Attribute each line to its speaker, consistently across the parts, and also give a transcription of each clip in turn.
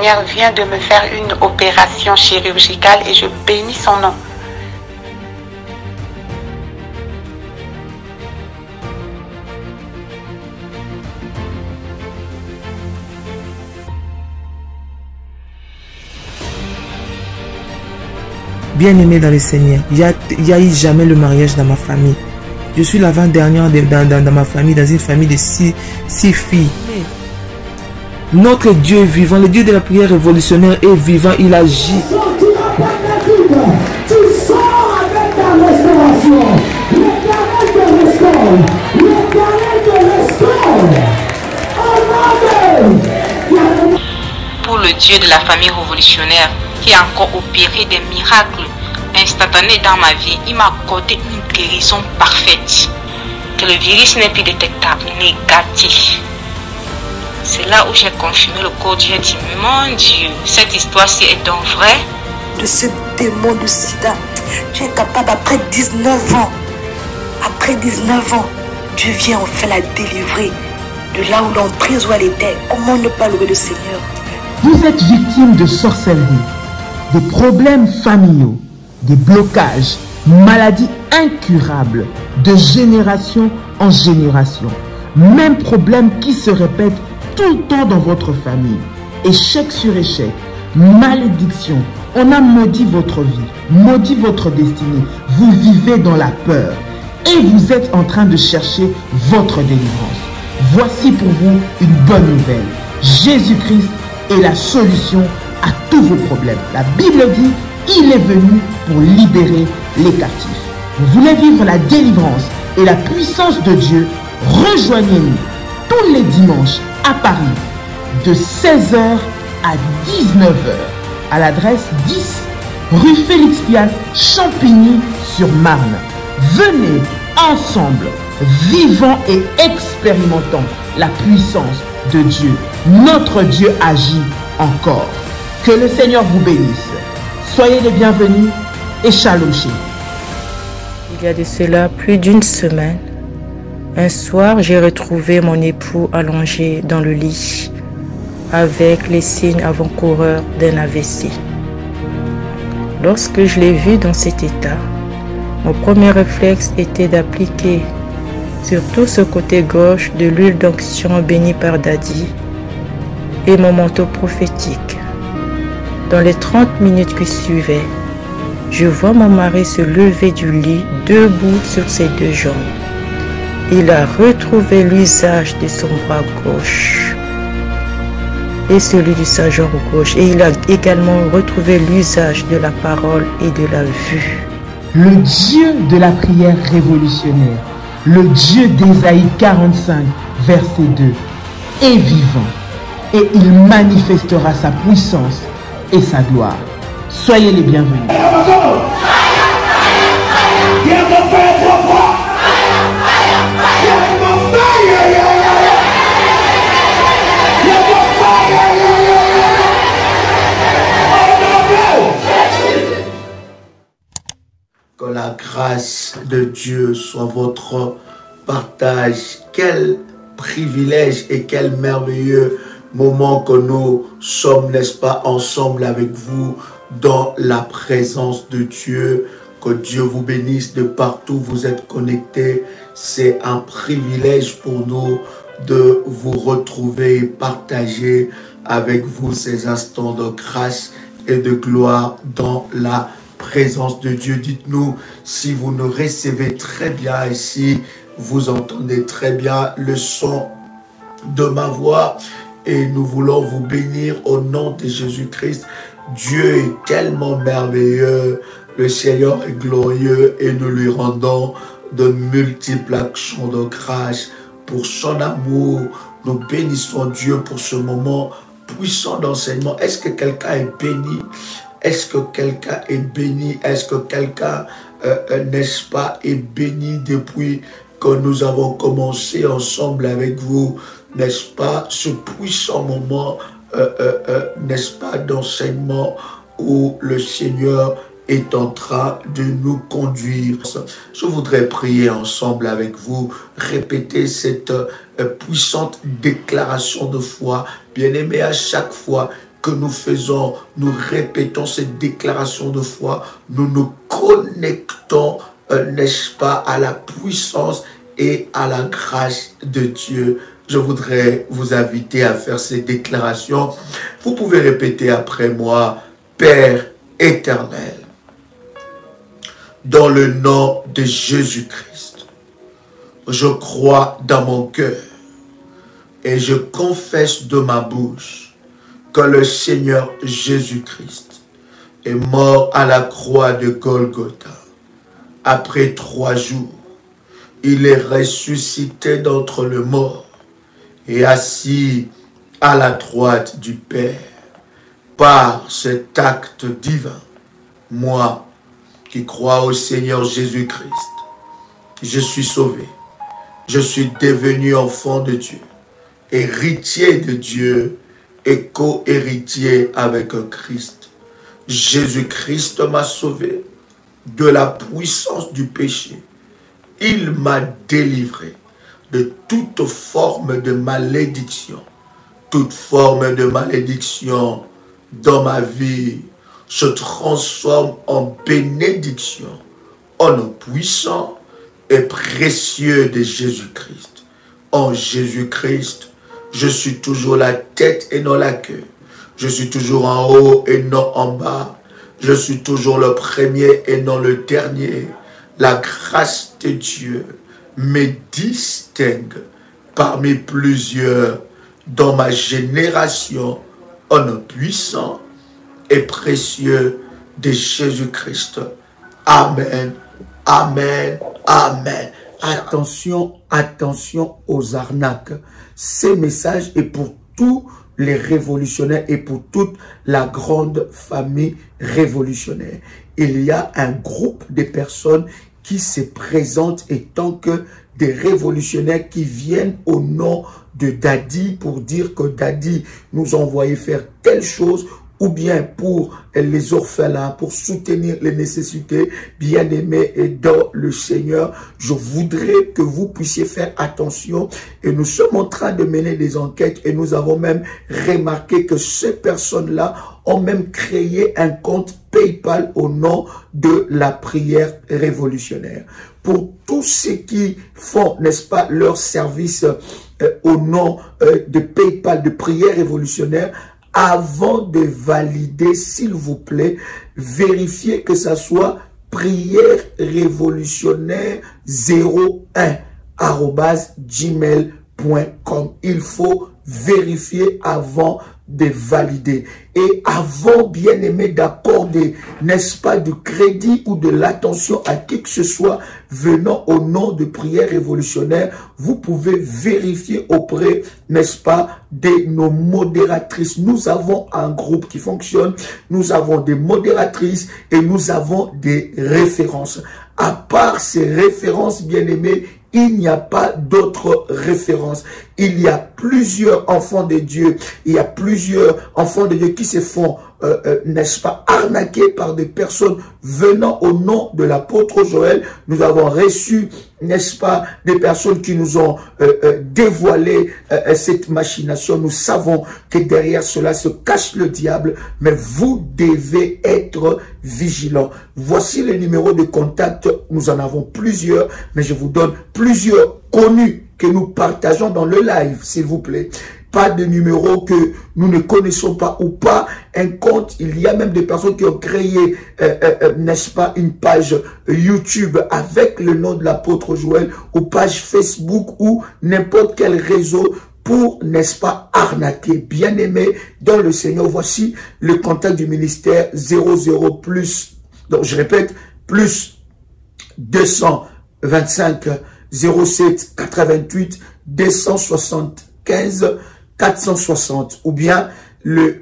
Speaker 1: Seigneur vient de me faire une opération chirurgicale et je bénis son nom.
Speaker 2: Bien-aimé dans le Seigneur, il n'y a eu jamais le mariage dans ma famille. Je suis l'avant-dernière dans ma famille, dans une famille de six filles. Notre Dieu est vivant, le Dieu de la prière révolutionnaire est vivant, il agit.
Speaker 3: Tu sors avec ta restauration. L'Éternel te restaure. L'Éternel te restaure.
Speaker 4: Pour le Dieu de la famille révolutionnaire qui a encore opéré des miracles instantanés dans ma vie, il m'a accordé une guérison parfaite. Que le virus n'est plus détectable, négatif. C'est là où j'ai confirmé le code. J'ai dit, mon Dieu, cette histoire-ci est donc vraie.
Speaker 5: De ce démon de sida, tu es capable après 19 ans. Après 19 ans, Dieu vient enfin la délivrer de là où l'emprise où elle était. Comment ne pas louer le Seigneur?
Speaker 6: Vous êtes victime de sorcellerie, de problèmes familiaux, des blocages, maladies incurables, de génération en génération. Même problème qui se répète tout le temps dans votre famille. Échec sur échec, malédiction. On a maudit votre vie, maudit votre destinée. Vous vivez dans la peur et vous êtes en train de chercher votre délivrance. Voici pour vous une bonne nouvelle. Jésus-Christ est la solution à tous vos problèmes. La Bible dit, il est venu pour libérer les captifs. Vous voulez vivre la délivrance et la puissance de Dieu? Rejoignez-nous tous les dimanches à Paris de 16 h à 19 h à l'adresse 10 rue Félix Piat, Champigny-sur-Marne. Venez ensemble, vivons et expérimentons la puissance de Dieu. Notre Dieu agit encore. Que le Seigneur vous bénisse. Soyez les bienvenus et shalom chez vous.
Speaker 7: Il y a de cela plus d'une semaine, un soir, j'ai retrouvé mon époux allongé dans le lit avec les signes avant-coureurs d'un AVC. Lorsque je l'ai vu dans cet état, mon premier réflexe était d'appliquer sur tout ce côté gauche de l'huile d'onction bénie par Daddy et mon manteau prophétique. Dans les 30 minutes qui suivaient, je vois mon mari se lever du lit debout sur ses deux jambes. Il a retrouvé l'usage de son bras gauche et celui de sa jambe gauche. Et il a également retrouvé l'usage de la parole et de la vue.
Speaker 6: Le Dieu de la prière révolutionnaire, le Dieu d'Ésaïe 45, verset 2, est vivant et il manifestera sa puissance et sa gloire. Soyez les bienvenus.
Speaker 8: Que la grâce de Dieu soit votre partage. Quel privilège et quel merveilleux moment que nous sommes, n'est-ce pas, ensemble avec vous dans la présence de Dieu. Que Dieu vous bénisse de partout où vous êtes connectés. C'est un privilège pour nous de vous retrouver et partager avec vous ces instants de grâce et de gloire dans la présence de Dieu. Dites-nous si vous nous recevez très bien et si vous entendez très bien le son de ma voix. Et nous voulons vous bénir au nom de Jésus-Christ. Dieu est tellement merveilleux, le Seigneur est glorieux et nous lui rendons de multiples actions de grâce pour son amour. Nous bénissons Dieu pour ce moment puissant d'enseignement. Est-ce que quelqu'un est béni? Est-ce que quelqu'un est béni? Est-ce que quelqu'un, n'est-ce pas, est béni depuis que nous avons commencé ensemble avec vous, n'est-ce pas, ce puissant moment, n'est-ce pas, d'enseignement où le Seigneur est en train de nous conduire. Je voudrais prier ensemble avec vous, répéter cette puissante déclaration de foi. Bien-aimé, à chaque fois que nous faisons, nous répétons cette déclaration de foi, nous nous connectons, n'est-ce pas, à la puissance et à la grâce de Dieu. Je voudrais vous inviter à faire ces déclarations. Vous pouvez répéter après moi, Père éternel, dans le nom de Jésus-Christ, je crois dans mon cœur et je confesse de ma bouche que le Seigneur Jésus-Christ est mort à la croix de Golgotha. Après 3 jours, il est ressuscité d'entre les morts et assis à la droite du Père. Par cet acte divin, moi qui crois au Seigneur Jésus-Christ, je suis sauvé. Je suis devenu enfant de Dieu, héritier de Dieu et co-héritier avec Christ. Jésus-Christ m'a sauvé de la puissance du péché. Il m'a délivré de toute forme de malédiction. Toute forme de malédiction dans ma vie se transforme en bénédiction, en nom puissant et précieux de Jésus-Christ. En Jésus-Christ, je suis toujours la tête et non la queue. Je suis toujours en haut et non en bas. Je suis toujours le premier et non le dernier. La grâce de Dieu me distingue parmi plusieurs dans ma génération, en nom puissant et précieux de Jésus-Christ. Amen, amen, amen. Attention, attention aux arnaques. Ces messages est pour tous les révolutionnaires et pour toute la grande famille révolutionnaire. Il y a un groupe de personnes qui se présentent étant que des révolutionnaires qui viennent au nom de Daddy pour dire que Daddy nous a envoyé faire telle chose, ou bien pour les orphelins, pour soutenir les nécessités, bien-aimés et dans le Seigneur. Je voudrais que vous puissiez faire attention et nous sommes en train de mener des enquêtes et nous avons même remarqué que ces personnes-là ont même créé un compte PayPal au nom de la prière révolutionnaire. Pour tous ceux qui font, n'est-ce pas, leur service au nom de PayPal, de prière révolutionnaire, avant de valider, s'il vous plaît, vérifiez que ça soit prière révolutionnaire 01@gmail.com. Il faut vérifier avant de valider. Et avant, bien aimé, d'accorder, n'est-ce pas, du crédit ou de l'attention à qui que ce soit venant au nom de prière révolutionnaire, vous pouvez vérifier auprès, n'est-ce pas, de nos modératrices. Nous avons un groupe qui fonctionne, nous avons des modératrices et nous avons des références. À part ces références, bien aimés, il n'y a pas d'autres références. Il y a plusieurs enfants de Dieu. Il y a plusieurs enfants de Dieu qui se font, n'est-ce pas, arnaquer par des personnes venant au nom de l'apôtre Joël. Nous avons reçu, n'est-ce pas, des personnes qui nous ont dévoilé cette machination. Nous savons que derrière cela se cache le diable, mais vous devez être vigilants. Voici les numéros de contact. Nous en avons plusieurs, mais je vous donne plusieurs connus que nous partageons dans le live, s'il vous plaît. Pas de numéros que nous ne connaissons pas ou pas un compte. Il y a même des personnes qui ont créé, n'est-ce pas, une page YouTube avec le nom de l'apôtre Joël ou page Facebook ou n'importe quel réseau pour, n'est-ce pas, arnaquer. Bien aimé dans le Seigneur, voici le contact du ministère 00 plus, donc je répète, plus 225 07 88 275 460 ou bien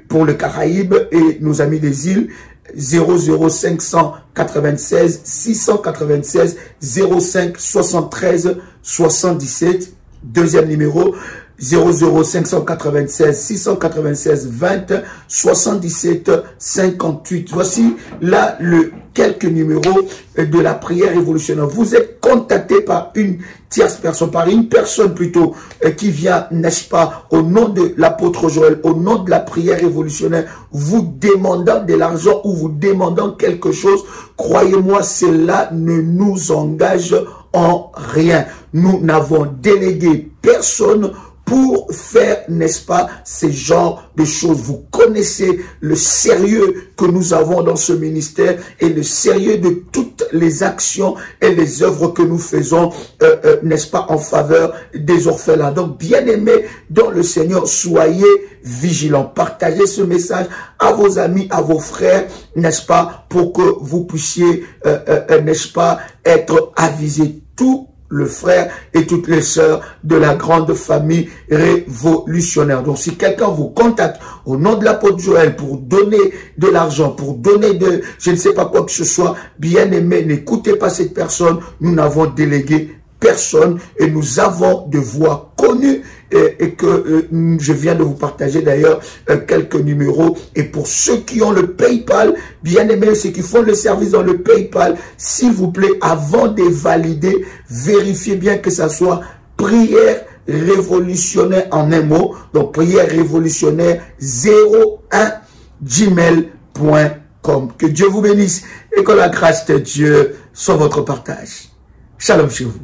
Speaker 8: pour le Caraïbe et nos amis des îles 00596 696 05 73 77. Deuxième numéro 00 596 696 20 77 58. Voici là quelques numéros de la prière révolutionnaire. Vous êtes contacté par une tierce personne, par une personne plutôt, qui vient, n'est-ce pas, au nom de l'apôtre Joël, au nom de la prière révolutionnaire, vous demandant de l'argent ou vous demandant quelque chose. Croyez-moi, cela ne nous engage en rien. Nous n'avons délégué personne pour faire, n'est-ce pas, ces genres de choses. Vous connaissez le sérieux que nous avons dans ce ministère et le sérieux de toutes les actions et les œuvres que nous faisons, n'est-ce pas, en faveur des orphelins. Donc, bien-aimés dans le Seigneur, soyez vigilants. Partagez ce message à vos amis, à vos frères, n'est-ce pas, pour que vous puissiez, n'est-ce pas, être avisés. Tout le frère et toutes les sœurs de la grande famille révolutionnaire. Donc, si quelqu'un vous contacte au nom de l'apôtre Joël pour donner de l'argent, pour donner de, je ne sais pas quoi que ce soit, bien aimé, n'écoutez pas cette personne. Nous n'avons délégué personne et nous avons de voix connues et que je viens de vous partager d'ailleurs quelques numéros. Et pour ceux qui ont le PayPal, bien aimés, ceux qui font le service dans le PayPal, s'il vous plaît, avant de valider, vérifiez bien que ça soit prière révolutionnaire en un mot. Donc prière révolutionnaire 01@gmail.com. Que Dieu vous bénisse et que la grâce de Dieu soit votre partage. Shalom chez vous.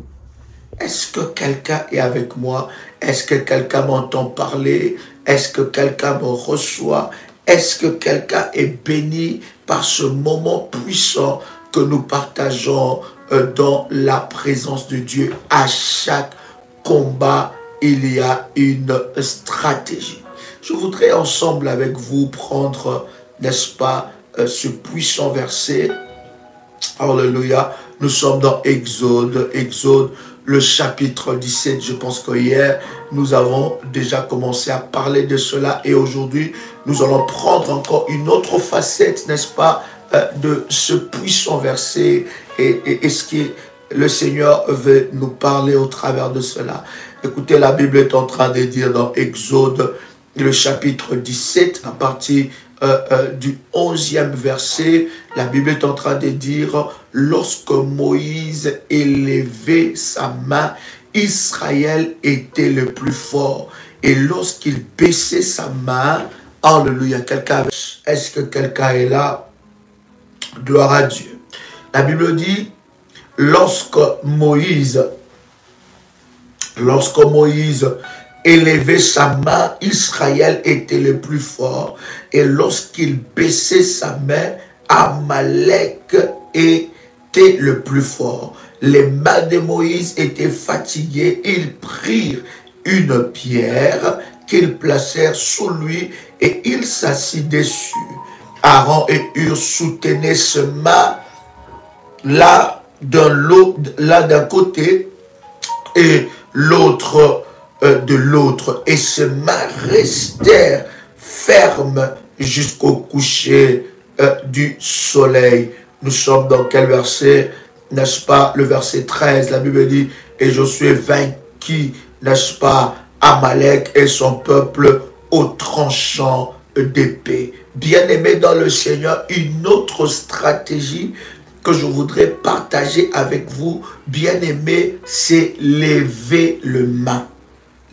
Speaker 8: Est-ce que quelqu'un est avec moi? Est-ce que quelqu'un m'entend parler? Est-ce que quelqu'un me reçoit? Est-ce que quelqu'un est béni par ce moment puissant que nous partageons dans la présence de Dieu? À chaque combat, il y a une stratégie. Je voudrais ensemble avec vous prendre, n'est-ce pas, ce puissant verset. Alléluia. Nous sommes dans Exode, le chapitre 17. Je pense que hier, nous avons déjà commencé à parler de cela. Et aujourd'hui, nous allons prendre encore une autre facette, n'est-ce pas, de ce puissant verset. Et ce que le Seigneur veut nous parler au travers de cela. Écoutez, la Bible est en train de dire dans Exode, le chapitre 17, à partir du 11e verset, la Bible est en train de dire: lorsque Moïse élevait sa main, Israël était le plus fort. Et lorsqu'il baissait sa main, alléluia, est-ce que quelqu'un est là? Gloire à Dieu. La Bible dit, lorsque Moïse élevait sa main, Israël était le plus fort. Et lorsqu'il baissait sa main, Amalek était le plus fort. Les mains de Moïse étaient fatiguées. Ils prirent une pierre qu'ils placèrent sous lui et il s'assit dessus. Aaron et Hur soutenaient ce main là d'un côté et l'autre de l'autre, et ses mains restèrent fermes jusqu'au coucher du soleil. Nous sommes dans quel verset? N'est-ce pas? Le verset 13, la Bible dit: et Josué vainquit, n'est-ce pas, Amalek et son peuple au tranchant d'épée. Bien-aimés dans le Seigneur, une autre stratégie que je voudrais partager avec vous, bien-aimés, c'est lever le main.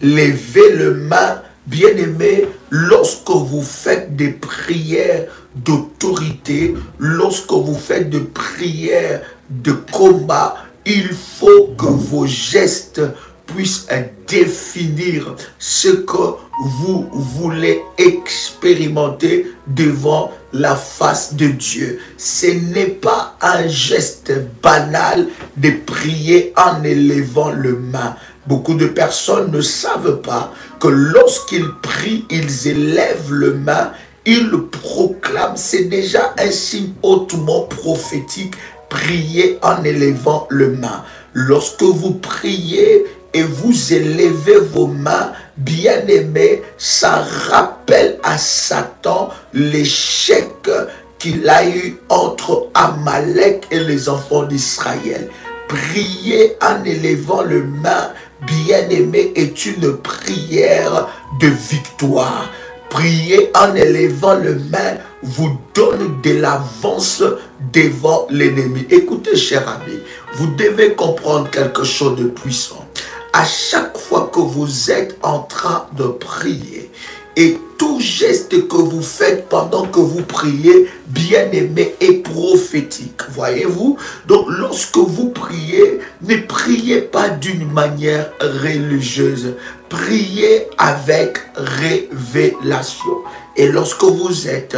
Speaker 8: Lever le main, bien-aimés, lorsque vous faites des prières d'autorité, lorsque vous faites des prières de combat, il faut que vos gestes puissent définir ce que vous voulez expérimenter devant la face de Dieu. Ce n'est pas un geste banal de prier en élevant le main. Beaucoup de personnes ne savent pas que lorsqu'ils prient, ils élèvent le main, ils le proclament. C'est déjà un signe hautement prophétique, prier en élevant le main. Lorsque vous priez et vous élevez vos mains, bien-aimés, ça rappelle à Satan l'échec qu'il a eu entre Amalek et les enfants d'Israël. Prier en élevant le main, bien-aimé, est une prière de victoire. Prier en élevant le main vous donne de l'avance devant l'ennemi. Écoutez, cher ami, vous devez comprendre quelque chose de puissant. À chaque fois que vous êtes en train de prier, et tout geste que vous faites pendant que vous priez, bien-aimé, est prophétique. Voyez-vous? Donc, lorsque vous priez, ne priez pas d'une manière religieuse. Priez avec révélation. Et lorsque vous êtes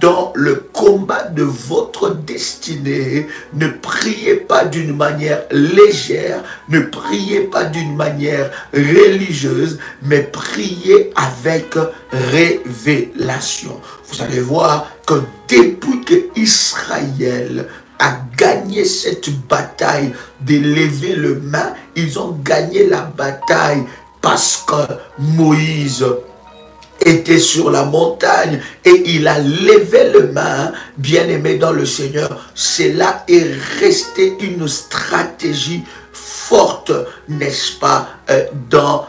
Speaker 8: dans le combat de votre destinée, ne priez pas d'une manière légère, ne priez pas d'une manière religieuse, mais priez avec révélation. Vous allez voir que depuis que Israël a gagné cette bataille d'élever le main, ils ont gagné la bataille parce que Moïse était sur la montagne et il a levé le main, bien-aimé dans le Seigneur. Cela est resté une stratégie forte, n'est-ce pas, dans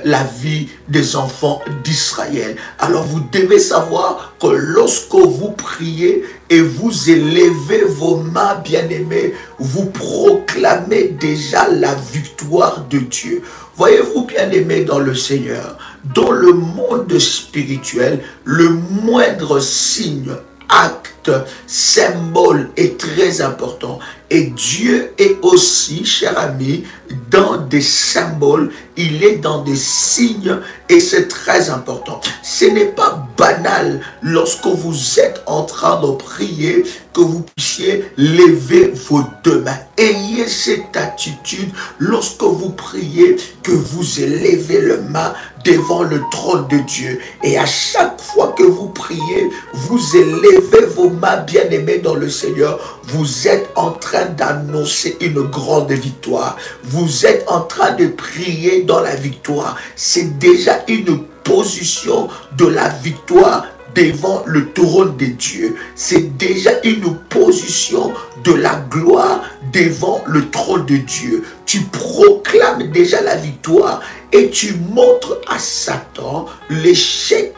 Speaker 8: la vie des enfants d'Israël. Alors vous devez savoir que lorsque vous priez et vous élevez vos mains, bien-aimés, vous proclamez déjà la victoire de Dieu. Voyez-vous, bien-aimés dans le Seigneur, dans le monde spirituel, le moindre signe, acte, symbole est très important. Et Dieu est aussi, cher ami, dans des symboles, il est dans des signes et c'est très important. Ce n'est pas banal lorsque vous êtes en train de prier que vous puissiez lever vos deux mains. Ayez cette attitude lorsque vous priez que vous élevez le main devant le trône de Dieu. Et à chaque fois que vous priez, vous élevez vos mains, bien-aimés dans le Seigneur. Vous êtes en train d'annoncer une grande victoire. Vous êtes en train de prier dans la victoire. C'est déjà une position de la victoire devant le trône de Dieu. C'est déjà une position de la gloire devant le trône de Dieu. Tu proclames déjà la victoire et tu montres à Satan l'échec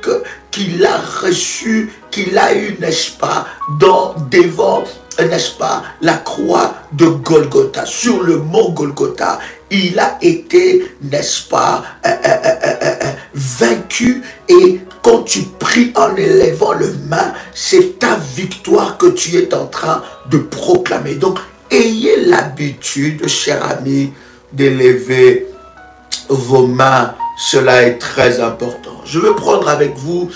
Speaker 8: qu'il a reçu, qu'il a eu, n'est-ce pas, devant, n'est-ce pas, la croix de Golgotha. Sur le mont Golgotha, il a été, n'est-ce pas, vaincu. Et quand tu pries en élevant le main, c'est ta victoire que tu es en train de proclamer. Donc, ayez l'habitude, cher ami, d'élever vos mains. Cela est très important. Je vais prendre avec vous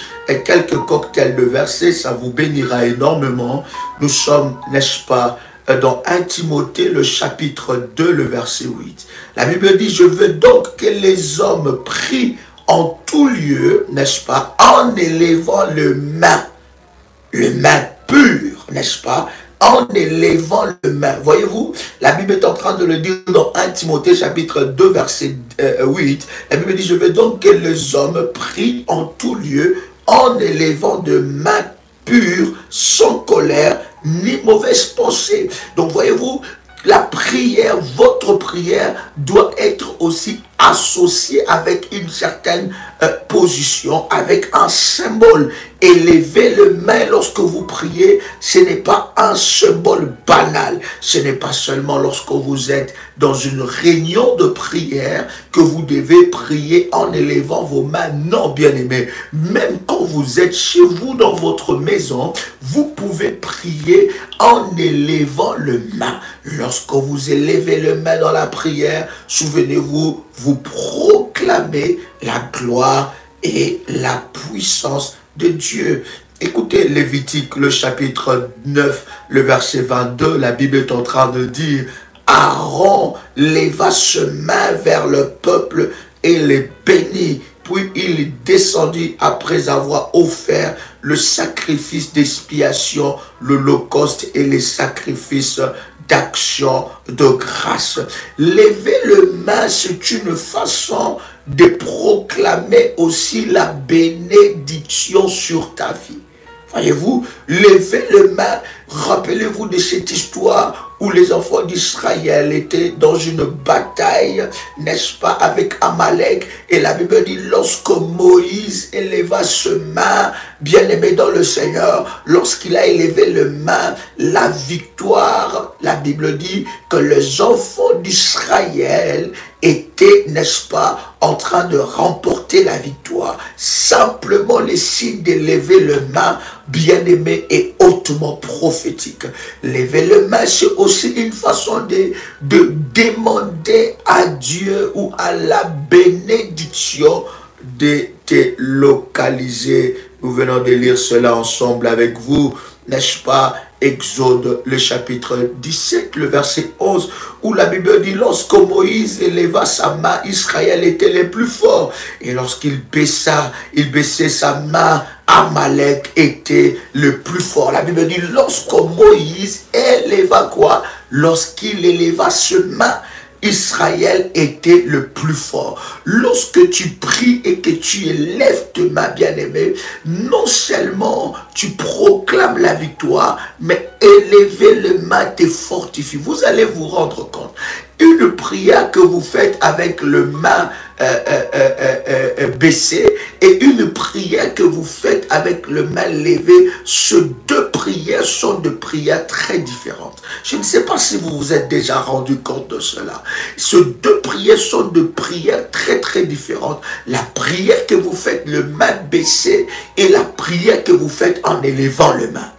Speaker 8: quelques cocktails de versets. Ça vous bénira énormément. Nous sommes, n'est-ce pas, dans 1 Timothée, le chapitre 2, le verset 8. La Bible dit, je veux donc que les hommes prient en tout lieu, n'est-ce pas, en élevant le main pur, n'est-ce pas, en élevant le main. Voyez-vous, la Bible est en train de le dire dans 1 Timothée chapitre 2 verset 8. La Bible dit, je veux donc que les hommes prient en tout lieu en élevant de mains pures, sans colère, ni mauvaise pensée. Donc voyez-vous, la prière, votre prière doit être aussi associée avec une certaine position, avec un symbole. Élever le main lorsque vous priez, ce n'est pas un symbole banal. Ce n'est pas seulement lorsque vous êtes dans une réunion de prière que vous devez prier en élevant vos mains. Non, bien-aimés, même quand vous êtes chez vous dans votre maison, vous pouvez prier en élevant le main. Lorsque vous élevez le main dans la prière, souvenez-vous, vous proclamez la gloire et la puissance de Dieu. Écoutez Lévitique, le chapitre 9, le verset 22, la Bible est en train de dire, Aaron leva ses mains vers le peuple et les bénit. Puis il descendit après avoir offert le sacrifice d'expiation, l'holocauste et les sacrifices d'action de grâce. Lever le main, c'est une façon de proclamer aussi la bénédiction sur ta vie. Voyez-vous, levez le main. Rappelez-vous de cette histoire où les enfants d'Israël étaient dans une bataille, n'est-ce pas, avec Amalek. Et la Bible dit, lorsque Moïse éleva ses mains, bien-aimé dans le Seigneur, lorsqu'il a élevé le main, la victoire, la Bible dit que les enfants d'Israël étaient, n'est-ce pas, en train de remporter la victoire. Simplement les signes de lever le main, bien-aimé et hautement prophétique. Lever le main, c'est aussi une façon de demander à Dieu ou à la bénédiction de te localiser. Nous venons de lire cela ensemble avec vous, n'est-ce pas? Exode, le chapitre 17, le verset 11, où la Bible dit, lorsque Moïse éleva sa main, Israël était le plus fort. Et lorsqu'il baissait sa main, Amalek était le plus fort. La Bible dit, lorsque Moïse éleva quoi? Lorsqu'il éleva sa main, Israël était le plus fort. Lorsque tu pries et que tu élèves tes mains, bien-aimé, non seulement tu proclames la victoire, mais élever les mains te fortifie. Vous allez vous rendre compte. Une prière que vous faites avec le main baissé et une prière que vous faites avec le main levé, ces deux prières sont de prières très différentes. Je ne sais pas si vous vous êtes déjà rendu compte de cela. Ces deux prières sont de prières très différentes. La prière que vous faites le main baissé et la prière que vous faites en élevant le main.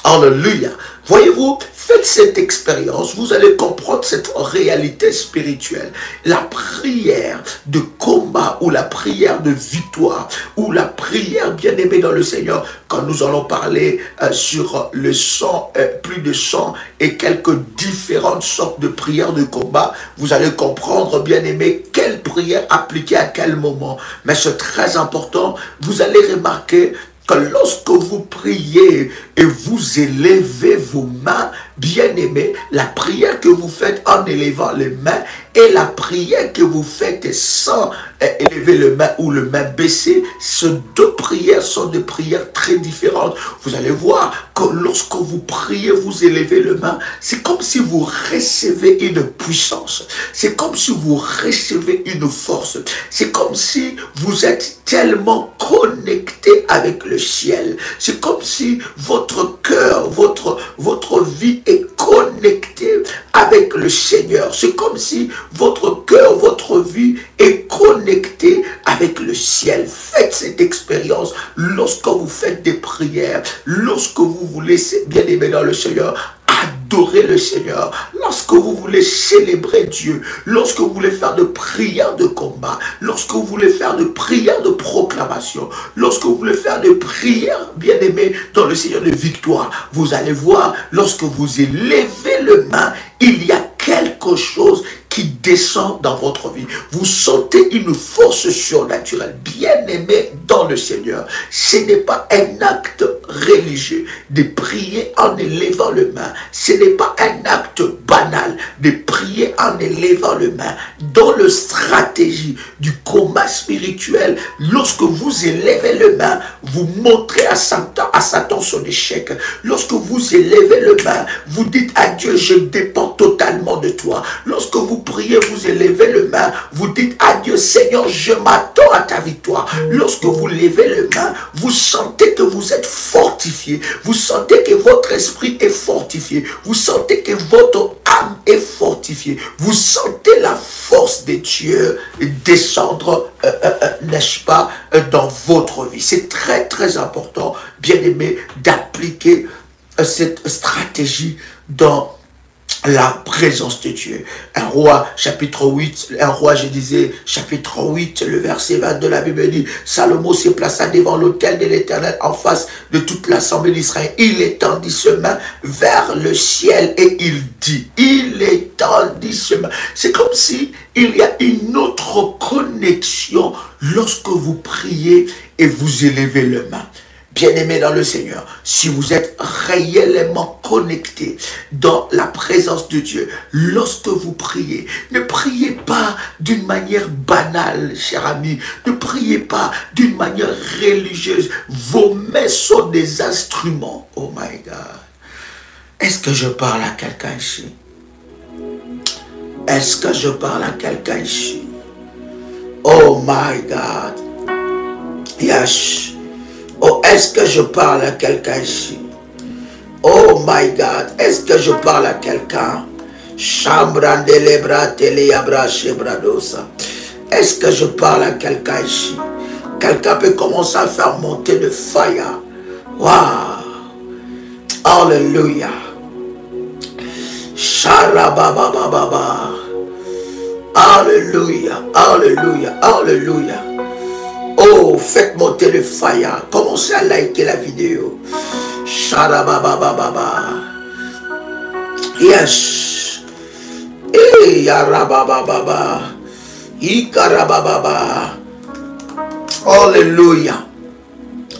Speaker 8: Alléluia. Voyez-vous, faites cette expérience, vous allez comprendre cette réalité spirituelle. La prière de combat ou la prière de victoire ou la prière bien-aimée dans le Seigneur, quand nous allons parler sur le 100, plus de 100 et quelques différentes sortes de prières de combat, vous allez comprendre, bien-aimé, quelle prière appliquer à quel moment. Mais c'est très important, vous allez remarquer que lorsque vous priez et vous élevez vos mains, bien-aimés, la prière que vous faites en élevant les mains et la prière que vous faites sans élever le main ou le main baissé, ces deux prières sont des prières très différentes. Vous allez voir que lorsque vous priez, vous élevez le main, c'est comme si vous recevez une puissance. C'est comme si vous recevez une force. C'est comme si vous êtes tellement connecté avec le ciel. C'est comme si votre cœur, votre vie est connectée avec le Seigneur. C'est comme si votre cœur, votre vie est connectée avec le ciel. Faites cette expérience lorsque vous faites des prières, lorsque vous voulez, bien aimé dans le Seigneur, adorer le Seigneur, lorsque vous voulez célébrer Dieu, lorsque vous voulez faire de prières de combat, lorsque vous voulez faire de prières de proclamation, lorsque vous voulez faire de prières, bien-aimés, dans le Seigneur de victoire, vous allez voir, lorsque vous élevez le main, il y a quelque chose qui descend dans votre vie. Vous sentez une force surnaturelle. Bien-aimé dans le Seigneur, ce n'est pas un acte religieux de prier en élevant le main. Ce n'est pas un acte banal de prier en élevant le main. Dans la stratégie du combat spirituel, lorsque vous élevez le main, vous montrez à Satan son échec. Lorsque vous élevez le main, vous dites à Dieu, je dépends totalement de toi. Lorsque vous priez, vous élevez le main, vous dites à Dieu, Seigneur, je m'attends à ta victoire. Lorsque vous levez le main, vous sentez que vous êtes fortifié, vous sentez que votre esprit est fortifié, vous sentez que votre âme est fortifiée, vous sentez la force de Dieu descendre, n'est-ce pas, dans votre vie. C'est très important, bien aimé, d'appliquer cette stratégie dans la présence de Dieu. Un roi, chapitre 8, un roi, je disais, chapitre 8, le verset 22 de la Bible dit, Salomon se plaça devant l'autel de l'Éternel en face de toute l'assemblée d'Israël. Il étendit ses mains vers le ciel et il dit, il étendit ses mains. C'est comme si il y a une autre connexion lorsque vous priez et vous élevez les mains. Bien-aimés dans le Seigneur, si vous êtes réellement connectés dans la présence de Dieu, lorsque vous priez, ne priez pas d'une manière banale, cher ami. Ne priez pas d'une manière religieuse. Vos mains sont des instruments. Oh my God. Est-ce que je parle à quelqu'un ici? Est-ce que je parle à quelqu'un ici? Oh my God. Yes. Oh, est-ce que je parle à quelqu'un ici? Oh my God. Est-ce que je parle à quelqu'un? Est-ce que je parle à quelqu'un ici? Quelqu'un peut commencer à faire monter le fire. Wow. Alléluia. Sharababababa. Alléluia. Alléluia. Alléluia. Oh, faites monter le fire. Commencez à liker la vidéo. Sharababababa. Yes. Eh, yarabababa. Ikarabababa. Alléluia.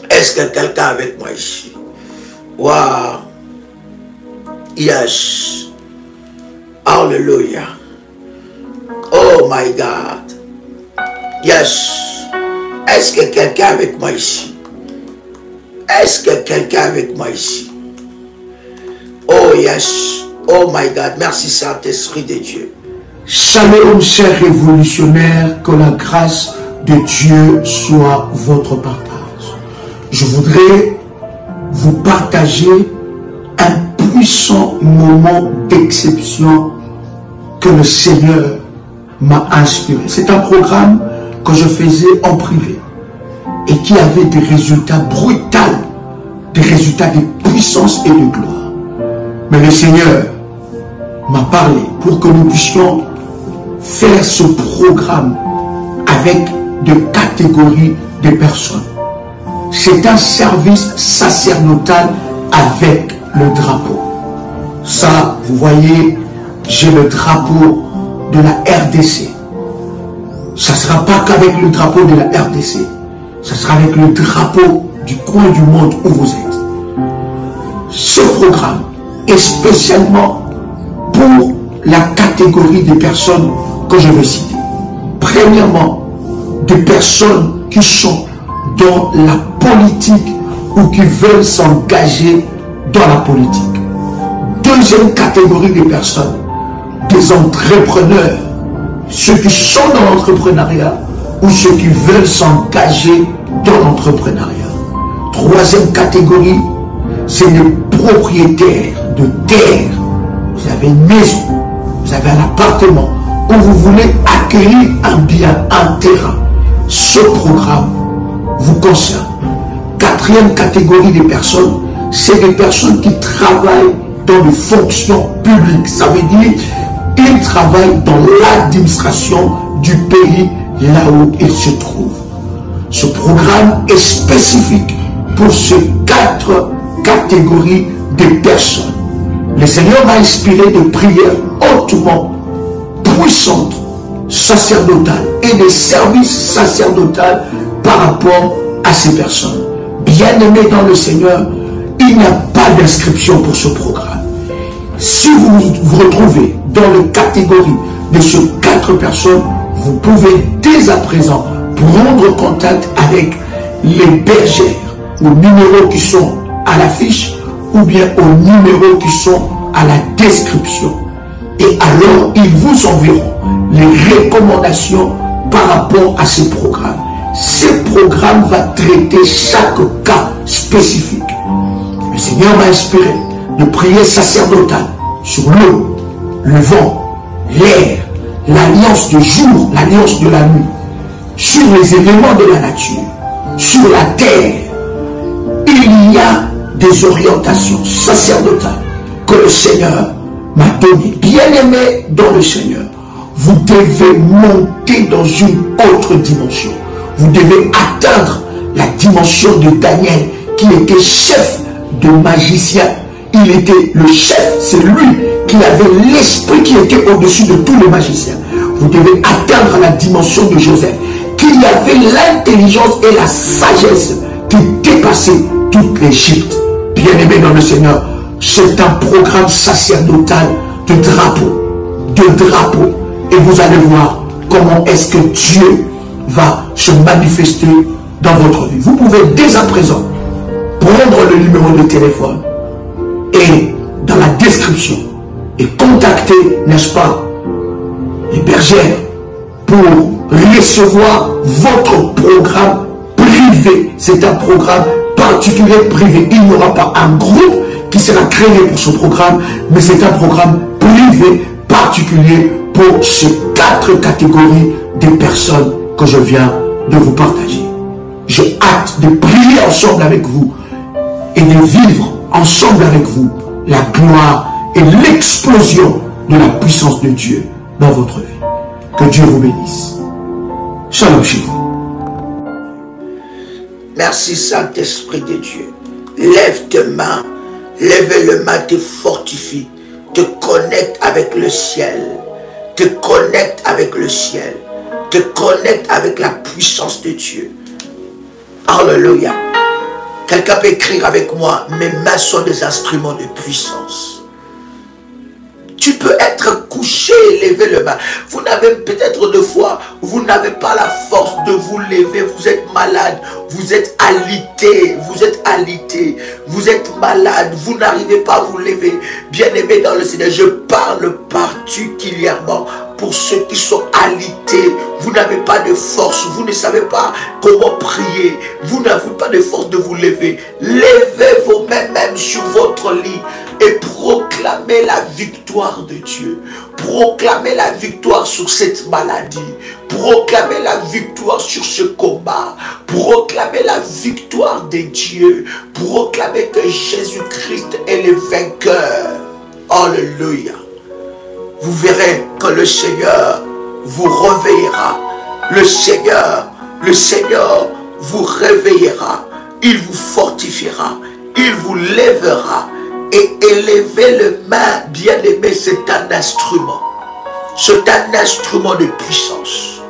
Speaker 8: Est-ce que quelqu'un avec moi ici? Wow. Yes. Alléluia. Oh my God. Yes. Est-ce que quelqu'un avec moi ici? Est-ce que quelqu'un avec moi ici? Oh yes. Oh my God. Merci Saint-Esprit de Dieu.
Speaker 9: Shalom, chers révolutionnaires, que la grâce de Dieu soit votre partage. Je voudrais vous partager un puissant moment d'exception que le Seigneur m'a inspiré. C'est un programme que je faisais en privé et qui avait des résultats brutaux, des résultats de puissance et de gloire. Mais le Seigneur m'a parlé pour que nous puissions faire ce programme avec de catégories de personnes. C'est un service sacerdotal avec le drapeau. Ça, vous voyez, j'ai le drapeau de la RDC. Ça ne sera pas qu'avec le drapeau de la RDC. Ça sera avec le drapeau du coin du monde où vous êtes. Ce programme est spécialement pour la catégorie des personnes que je veux citer. Premièrement, des personnes qui sont dans la politique ou qui veulent s'engager dans la politique. Deuxième catégorie de personnes, des entrepreneurs, ceux qui sont dans l'entrepreneuriat ou ceux qui veulent s'engager dans l'entrepreneuriat. Troisième catégorie, c'est les propriétaires de terre. Vous avez une maison, vous avez un appartement où vous voulez acquérir un bien, un terrain. Ce programme vous concerne. Quatrième catégorie de personnes, c'est des personnes qui travaillent dans les fonctions publiques. Ça veut dire qu'ils travaillent dans l'administration du pays là où ils se trouvent. Ce programme est spécifique pour ces 4 catégories de personnes. Le Seigneur m'a inspiré de prières hautement puissantes, sacerdotales et de services sacerdotaux par rapport à ces personnes. Bien-aimés dans le Seigneur, il n'y a pas d'inscription pour ce programme. Si vous vous retrouvez dans la catégorie de ces 4 personnes, vous pouvez dès à présent prendre contact avec les bergères aux numéros qui sont à l'affiche ou bien aux numéros qui sont à la description. Et alors, ils vous enverront les recommandations par rapport à ce programme. Ce programme va traiter chaque cas spécifique. Le Seigneur m'a inspiré de prier sacerdotal sur l'eau, le vent, l'air, l'alliance du jour, l'alliance de la nuit, sur les éléments de la nature, sur la terre. Il y a des orientations sacerdotales que le Seigneur m'a données. Bien-aimés dans le Seigneur, vous devez monter dans une autre dimension. Vous devez atteindre la dimension de Daniel, qui était chef de magicien. Il était le chef, c'est lui qui avait l'esprit qui était au-dessus de tous les magiciens. Vous devez atteindre la dimension de Joseph, qui avait l'intelligence et la sagesse qui dépassait toute l'Égypte. Bien-aimés dans le Seigneur, c'est un programme sacerdotal de drapeau. Et vous allez voir comment est-ce que Dieu va se manifester dans votre vie. Vous pouvez dès à présent prendre le numéro de téléphone et dans la description et contacter, n'est-ce pas, les bergères pour recevoir votre programme privé. C'est un programme particulier privé. Il n'y aura pas un groupe qui sera créé pour ce programme, mais c'est un programme privé particulier pour ces 4 catégories de personnes que je viens de vous partager. J'ai hâte de prier ensemble avec vous et de vivre ensemble avec vous la gloire et l'explosion de la puissance de Dieu dans votre vie. Que Dieu vous bénisse. Shalom chez vous.
Speaker 8: Merci Saint-Esprit de Dieu. Lève tes mains, lève le main te fortifie, te connecte avec le ciel, te connecte avec le ciel, te connecte avec la puissance de Dieu. Alléluia. Quelqu'un peut écrire avec moi, mes mains sont des instruments de puissance. Tu peux être couché et lever le main. Vous n'avez peut-être deux fois, vous n'avez pas la force de vous lever. Vous êtes malade, vous êtes alité, vous êtes malade, vous n'arrivez pas à vous lever. Bien-aimé dans le Seigneur, je parle particulièrement pour ceux qui sont alités. Vous n'avez pas de force, vous ne savez pas comment prier, vous n'avez pas de force de vous lever. Levez vos mains même sur votre lit et proclamez la victoire de Dieu. Proclamez la victoire sur cette maladie. Proclamez la victoire sur ce combat. Proclamez la victoire de Dieu. Proclamez que Jésus-Christ est le vainqueur. Alléluia. Vous verrez que le Seigneur vous réveillera. Le Seigneur vous réveillera. Il vous fortifiera. Il vous lèvera. Et élever le main, bien-aimé, c'est un instrument. C'est un instrument de puissance.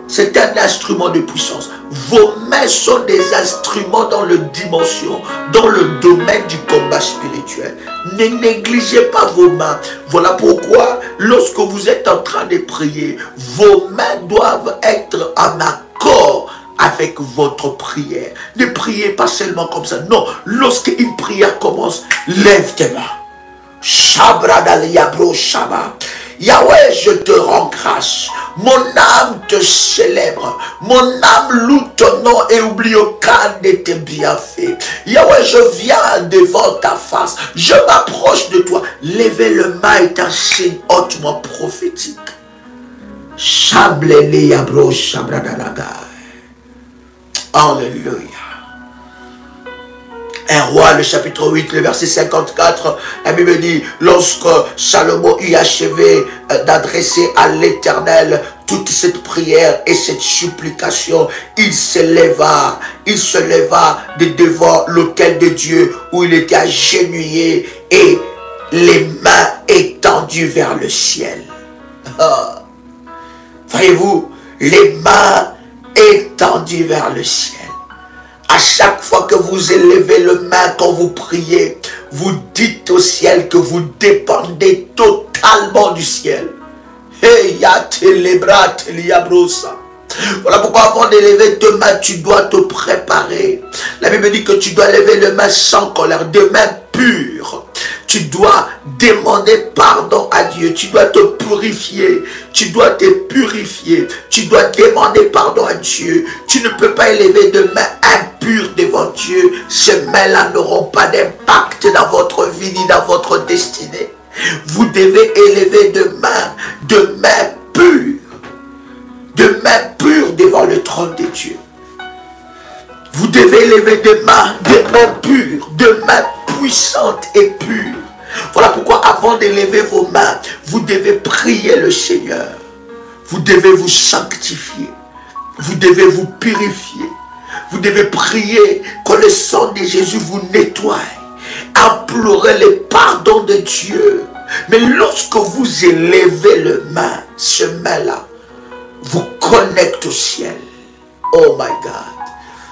Speaker 8: C'est un instrument de puissance. Vos mains sont des instruments dans le dimension, dans le domaine du combat spirituel. Ne négligez pas vos mains. Voilà pourquoi, lorsque vous êtes en train de prier, vos mains doivent être en accord avec votre prière. Ne priez pas seulement comme ça. Non, lorsque une prière commence, lève tes mains. Yahweh, je te rends grâce. Mon âme te célèbre. Mon âme loue ton nom et oublie aucun de tes bienfaits. Yahweh, je viens devant ta face. Je m'approche de toi. Lever le main est un signe hautement prophétique. Alléluia. 1 Roi, le chapitre 8, le verset 54, la Bible dit, lorsque Salomon eut achevé d'adresser à l'Éternel toute cette prière et cette supplication, il se leva de devant l'autel de Dieu où il était agenouillé et les mains étendues vers le ciel. Voyez-vous, les mains étendues vers le ciel. À chaque fois que vous élevez le main quand vous priez, vous dites au ciel que vous dépendez totalement du ciel. Voilà pourquoi avant d'élever tes mains, tu dois te préparer. La Bible dit que tu dois lever le main sans colère, de main pure. Tu dois demander pardon à Dieu. Tu dois te purifier. Tu dois te purifier. Tu dois demander pardon à Dieu. Tu ne peux pas élever de mains impures devant Dieu. Ces mains-là n'auront pas d'impact dans votre vie ni dans votre destinée. Vous devez élever de mains pures. De mains pures devant le trône de Dieu. Vous devez élever des mains pures, de mains puissantes et pures. Voilà pourquoi avant d'élever vos mains, vous devez prier le Seigneur. Vous devez vous sanctifier. Vous devez vous purifier. Vous devez prier que le sang de Jésus vous nettoie. Implorez le pardon de Dieu. Mais lorsque vous élevez le main, ce main-là vous connecte au ciel. Oh my God.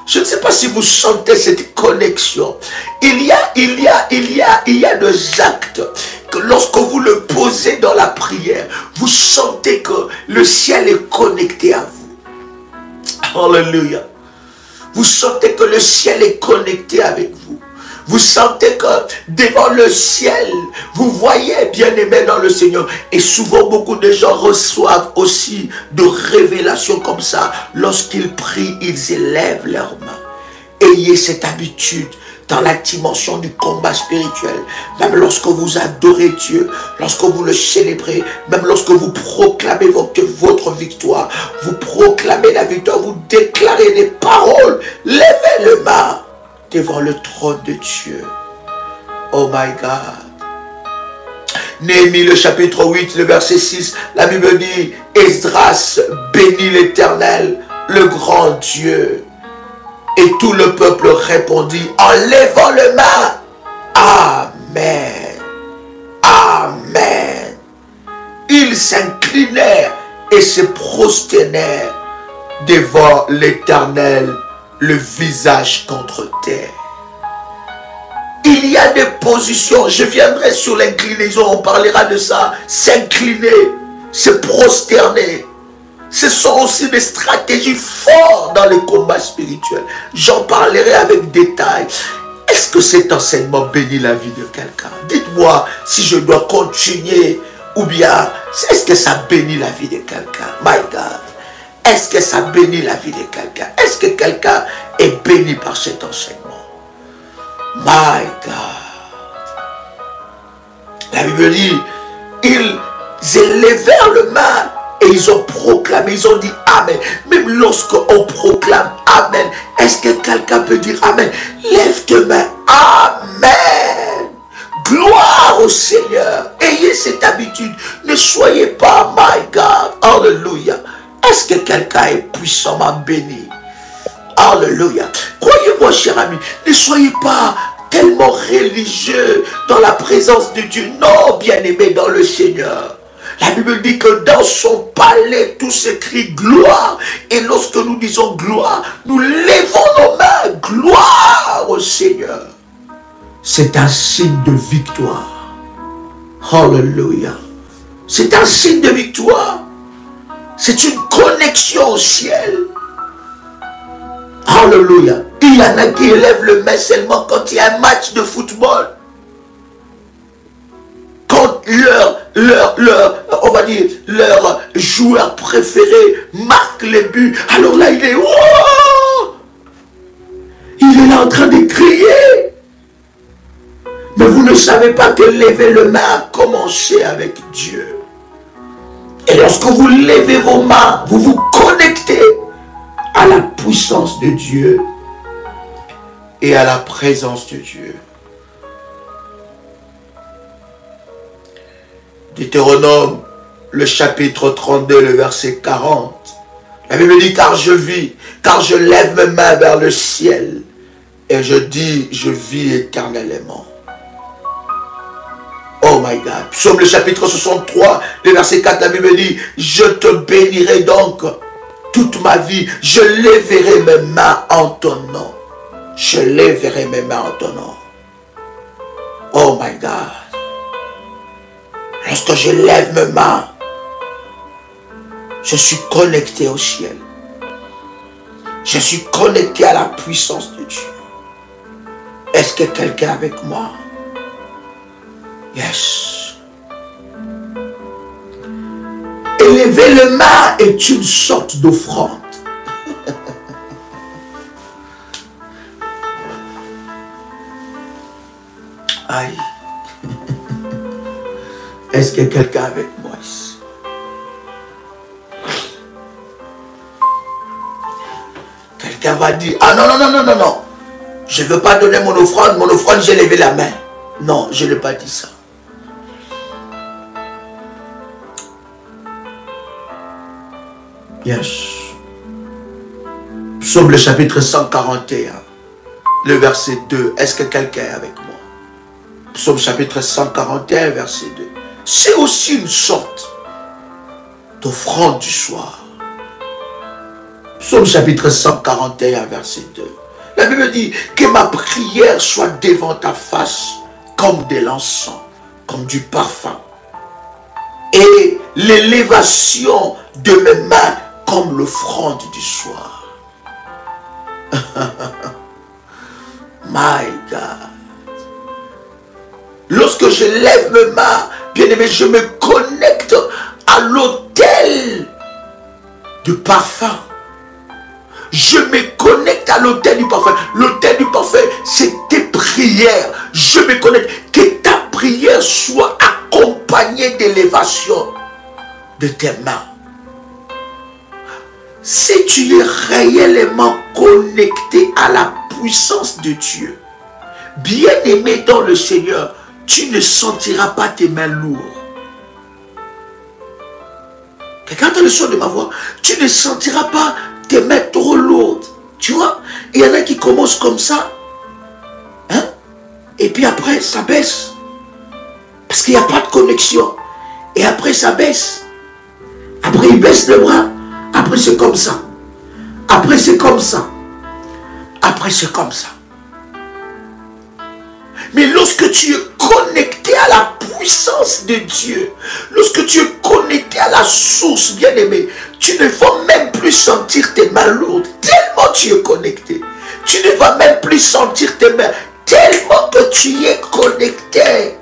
Speaker 8: Je ne sais pas si vous sentez cette connexion. Il y a des actes que lorsque vous le posez dans la prière, vous sentez que le ciel est connecté à vous. Alléluia. Vous sentez que le ciel est connecté avec vous. Vous sentez que devant le ciel, vous voyez bien-aimé dans le Seigneur. Et souvent, beaucoup de gens reçoivent aussi de révélations comme ça. Lorsqu'ils prient, ils élèvent leurs mains. Ayez cette habitude dans la dimension du combat spirituel. Même lorsque vous adorez Dieu, lorsque vous le célébrez, même lorsque vous proclamez votre victoire, vous proclamez la victoire, vous déclarez des paroles, levez le main devant le trône de Dieu. Oh my God. Néhémie, le chapitre 8, le verset 6, la Bible dit, Esdras bénit l'Éternel, le grand Dieu. Et tout le peuple répondit en levant le main. Amen. Amen. Ils s'inclinèrent et se prosternèrent devant l'Éternel, le visage contre terre. Il y a des positions, je viendrai sur l'inclinaison, on parlera de ça. S'incliner, se prosterner. Ce sont aussi des stratégies fortes dans les combats spirituels. J'en parlerai avec détail. Est-ce que cet enseignement bénit la vie de quelqu'un? Dites-moi si je dois continuer ou bien est-ce que ça bénit la vie de quelqu'un? My God. Est-ce que ça bénit la vie de quelqu'un? Est-ce que quelqu'un est béni par cet enseignement? My God. La Bible dit, ils élevèrent le main et ils ont proclamé, ils ont dit Amen. Même lorsqu'on proclame Amen, est-ce que quelqu'un peut dire Amen? Lève tes mains. Amen. Gloire au Seigneur. Ayez cette habitude. Ne soyez pas, my God. Alléluia. Est-ce que quelqu'un est puissamment béni? Alléluia. Croyez-moi, cher ami, ne soyez pas tellement religieux dans la présence de Dieu. Non, bien-aimé dans le Seigneur. La Bible dit que dans son palais, tout s'écrit gloire. Et lorsque nous disons gloire, nous levons nos mains. Gloire au Seigneur. C'est un signe de victoire. Alléluia. C'est un signe de victoire. C'est une connexion au ciel. Alléluia. Il y en a qui élèvent le main seulement quand il y a un match de football. Quand on va dire, leur joueur préféré marque les buts. Alors là, il est, oh! Il est là en train de crier. Mais vous ne savez pas que lever le main a commencé avec Dieu. Et lorsque vous levez vos mains, vous vous connectez à la puissance de Dieu et à la présence de Dieu. Deutéronome, le chapitre 32, le verset 40. La Bible dit, car je vis, car je lève mes mains vers le ciel et je dis, je vis éternellement. Oh my God. Psaume le chapitre 63, le verset 4, la Bible dit, je te bénirai donc toute ma vie. Je lèverai mes mains en ton nom. Je lèverai mes mains en ton nom. Oh my God. Lorsque je lève mes mains, je suis connecté au ciel. Je suis connecté à la puissance de Dieu. Est-ce que quelqu'un est avec moi? Yes. Élever le main est une sorte d'offrande. Aïe. Est-ce que quelqu'un est avec moi ici? Quelqu'un va dire, ah non, non, non, non, non, non. Je ne veux pas donner mon offrande, j'ai levé la main. Non, je n'ai pas dit ça. Yes. Psaume le chapitre 141, le verset 2. Est-ce que quelqu'un est avec moi? Psaume chapitre 141, verset 2. C'est aussi une sorte d'offrande du soir. Psaume chapitre 141, verset 2. La Bible dit que ma prière soit devant ta face comme de l'encens, comme du parfum. Et l'élévation de mes mains comme l'offrande du soir. My God. Lorsque je lève mes mains, bien aimé, je me connecte à l'autel du parfum. Je me connecte à l'autel du parfum. L'autel du parfum, c'est tes prières. Je me connecte. Que ta prière soit accompagnée d'élévation de tes mains. Si tu es réellement connecté à la puissance de Dieu, bien-aimé dans le Seigneur, tu ne sentiras pas tes mains lourdes. Quelqu'un entend le son de ma voix? Tu ne sentiras pas tes mains trop lourdes. Tu vois? Il y en a qui commencent comme ça. Hein? Et puis après, ça baisse. Parce qu'il n'y a pas de connexion. Et après, ça baisse. Après, il baisse le bras. Après, c'est comme ça. Après, c'est comme ça. Après, c'est comme ça. Mais lorsque tu es connecté à la puissance de Dieu, lorsque tu es connecté à la source, bien-aimé, tu ne vas même plus sentir tes mains lourdes. Tellement tu es connecté. Tu ne vas même plus sentir tes mains. Tellement que tu es connecté.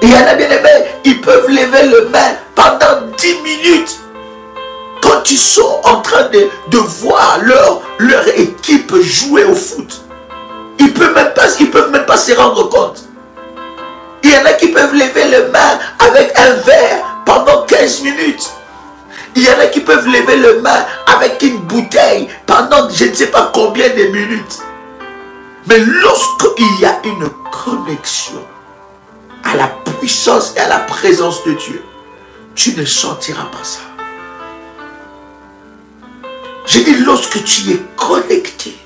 Speaker 8: Il y en a, bien-aimés, ils peuvent lever le main pendant 10 minutes. Quand ils sont en train de voir leur équipe jouer au foot, ils ne peuvent même pas se rendre compte. Il y en a qui peuvent lever le main avec un verre pendant 15 minutes. Il y en a qui peuvent lever le main avec une bouteille pendant je ne sais pas combien de minutes. Mais lorsqu'il y a une connexion à la puissance et à la présence de Dieu, tu ne sentiras pas ça. Je dis, lorsque tu es connecté,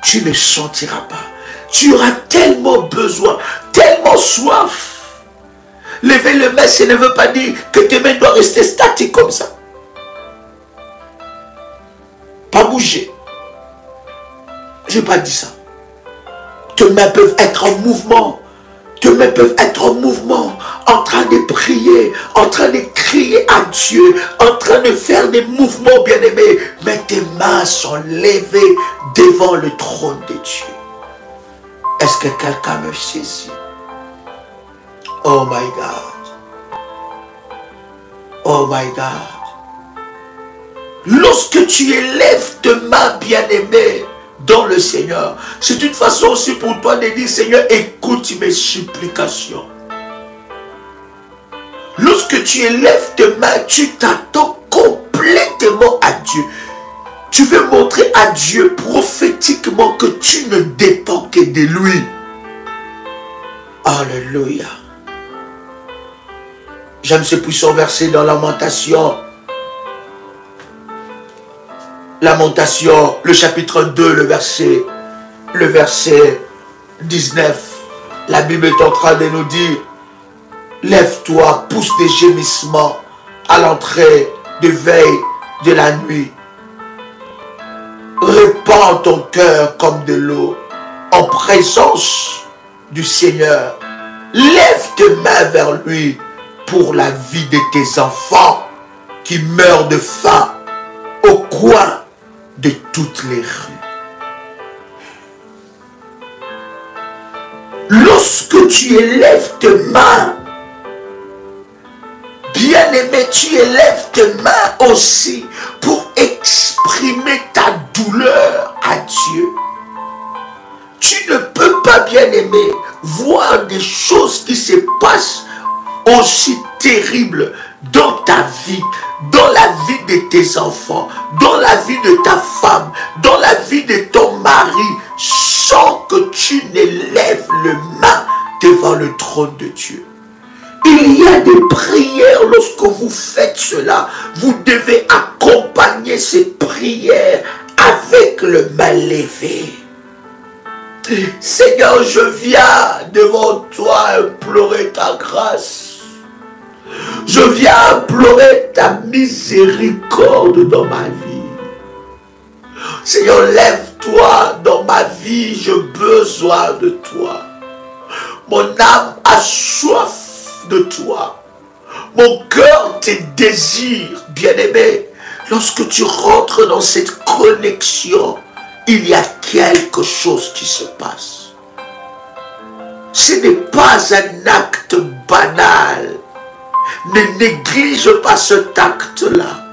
Speaker 8: tu ne sentiras pas. Tu auras tellement besoin, tellement soif. Lever le main, ça ne veut pas dire que tes mains doivent rester statiques comme ça. Pas bouger. Je n'ai pas dit ça. Tes mains peuvent être en mouvement. Tes mains peuvent être en mouvement, en train de prier, en train de crier à Dieu, en train de faire des mouvements, bien-aimés. Mais tes mains sont levées devant le trône de Dieu. Est-ce que quelqu'un me saisit? Oh my God. Oh my God. Lorsque tu élèves tes mains, bien-aimées, dans le Seigneur, c'est une façon aussi pour toi de dire, Seigneur, écoute mes supplications. Lorsque tu élèves tes mains, tu t'attends complètement à Dieu. Tu veux montrer à Dieu prophétiquement que tu ne dépends que de lui. Alléluia. J'aime ce puissant verset dans Lamentation. Lamentation, le chapitre 2, le verset 19. La Bible est en train de nous dire, lève-toi, pousse des gémissements à l'entrée de veille de la nuit. Répands ton cœur comme de l'eau en présence du Seigneur. Lève tes mains vers lui pour la vie de tes enfants qui meurent de faim au coin de toutes les rues. Lorsque tu élèves tes mains, bien-aimé, tu élèves tes mains aussi pour exprimer ta douleur à Dieu. Tu ne peux pas, bien-aimé, voir des choses qui se passent aussi terribles dans ta vie, dans la vie de tes enfants, dans la vie de ta femme, dans la vie de ton mari, sans que tu n'élèves le main devant le trône de Dieu. Il y a des prières, lorsque vous faites cela, vous devez accompagner ces prières avec le main levé. Seigneur, je viens devant toi implorer ta grâce. Je viens implorer ta miséricorde dans ma vie. Seigneur, lève-toi dans ma vie, j'ai besoin de toi. Mon âme a soif de toi. Mon cœur te désire, bien-aimé. Lorsque tu rentres dans cette connexion, il y a quelque chose qui se passe. Ce n'est pas un acte banal. Ne néglige pas cet acte-là.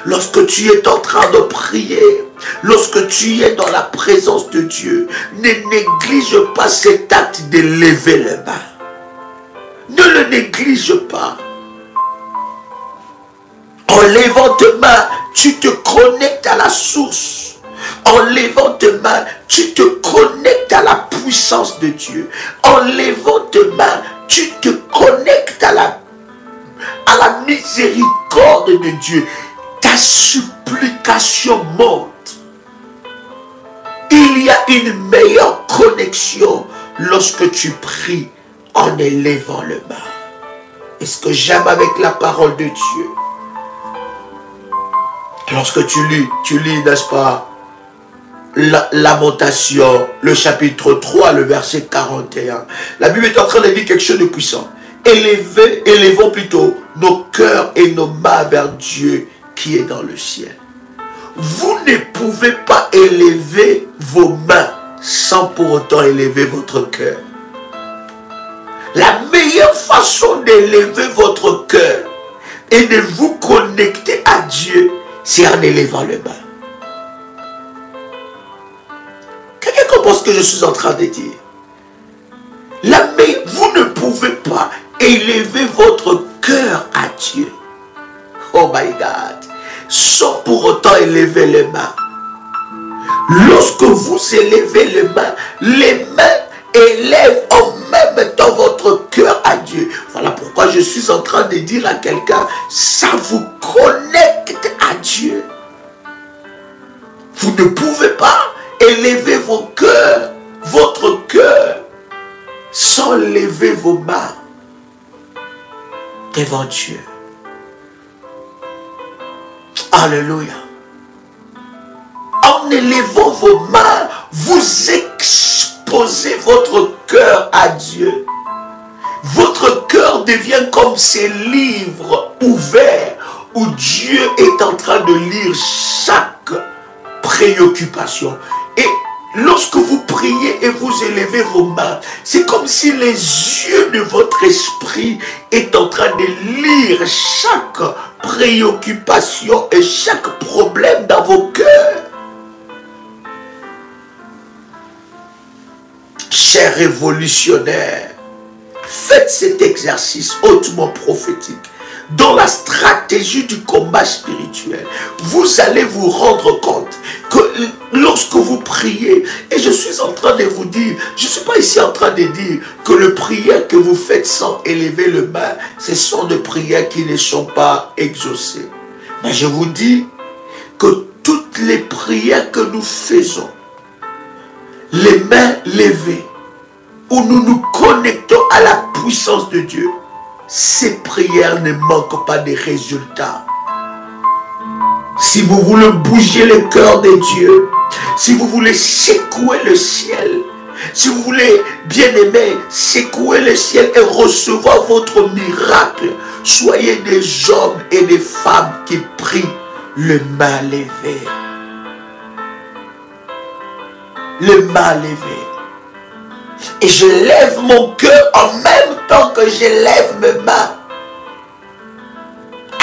Speaker 8: Lorsque tu es en train de prier, lorsque tu es dans la présence de Dieu, ne néglige pas cet acte de lever les mains. Ne le néglige pas. En levant tes mains, tu te connectes à la source. En levant tes mains, tu te connectes à la puissance de Dieu. En levant tes mains, tu te connectes à la miséricorde de Dieu. Ta supplication monte. Il y a une meilleure connexion lorsque tu pries en élevant les mains. Et ce que j'aime avec la parole de Dieu, lorsque tu lis, n'est-ce pas, Lamentation, le chapitre 3, le verset 41. La Bible est en train de dire quelque chose de puissant. Élevons plutôt nos cœurs et nos mains vers Dieu qui est dans le ciel. Vous ne pouvez pas élever vos mains sans pour autant élever votre cœur. La meilleure façon d'élever votre cœur et de vous connecter à Dieu, c'est en élevant les mains. Quelqu'un comprend ce que je suis en train de dire? Vous ne pouvez pas élever votre cœur à Dieu. Oh my God. Sans pour autant élever les mains. Lorsque vous élevez les mains élèvent en même temps votre cœur à Dieu. Voilà pourquoi je suis en train de dire à quelqu'un, ça vous connecte à Dieu. Vous ne pouvez pas élever votre cœur, sans lever vos mains devant Dieu. Alléluia. En élevant vos mains, vous exposez votre cœur à Dieu. Votre cœur devient comme ces livres ouverts où Dieu est en train de lire chaque préoccupation. Et lorsque vous priez et vous élevez vos mains, c'est comme si les yeux de votre esprit est en train de lire chaque préoccupation et chaque problème dans vos cœurs. Chers révolutionnaires, faites cet exercice hautement prophétique. Dans la stratégie du combat spirituel, vous allez vous rendre compte que lorsque vous priez, et je suis en train de vous dire, je ne suis pas ici en train de dire que les prières que vous faites sans élever le main, ce sont des prières qui ne sont pas exaucées. Mais je vous dis que toutes les prières que nous faisons, les mains levées, où nous nous connectons à la puissance de Dieu, ces prières ne manquent pas de résultats. Si vous voulez bouger le cœur de Dieu, si vous voulez secouer le ciel, si vous voulez, bien aimé, secouer le ciel et recevoir votre miracle, soyez des hommes et des femmes qui prient les mains levées. Les mains levées. Et je lève mon cœur en même temps que je lève mes mains.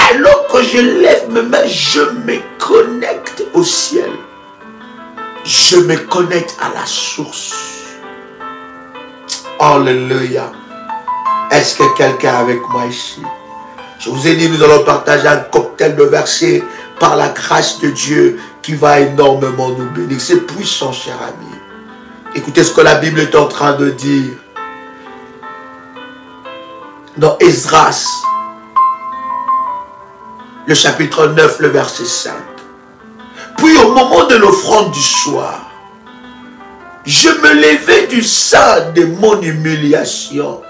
Speaker 8: Alors que je lève mes mains, je me connecte au ciel. Je me connecte à la source. Alléluia. Est-ce que quelqu'un est avec moi ici? Je vous ai dit, nous allons partager un cocktail de versets par la grâce de Dieu qui va énormément nous bénir. C'est puissant, cher ami. Écoutez ce que la Bible est en train de dire. Dans Esdras, le chapitre 9, le verset 5. Puis au moment de l'offrande du soir, je me levai du sein de mon humiliation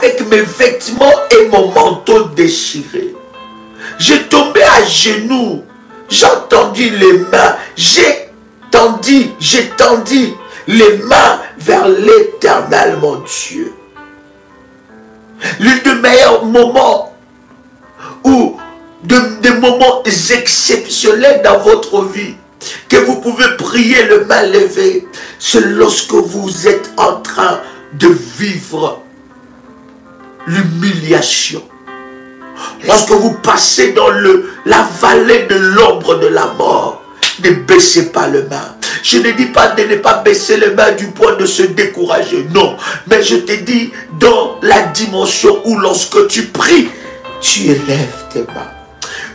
Speaker 8: avec mes vêtements et mon manteau déchiré. J'ai tombé à genoux. J'entendis les mains. J'ai tendu les mains vers l'Éternel, mon Dieu. L'un des meilleurs moments ou des moments exceptionnels dans votre vie que vous pouvez prier le main levée, c'est lorsque vous êtes en train de vivre l'humiliation. Lorsque vous passez dans la vallée de l'ombre de la mort, ne baissez pas les mains. Je ne dis pas de ne pas baisser les mains du point de se décourager, non. Mais je te dis dans la dimension où lorsque tu pries, tu élèves tes mains.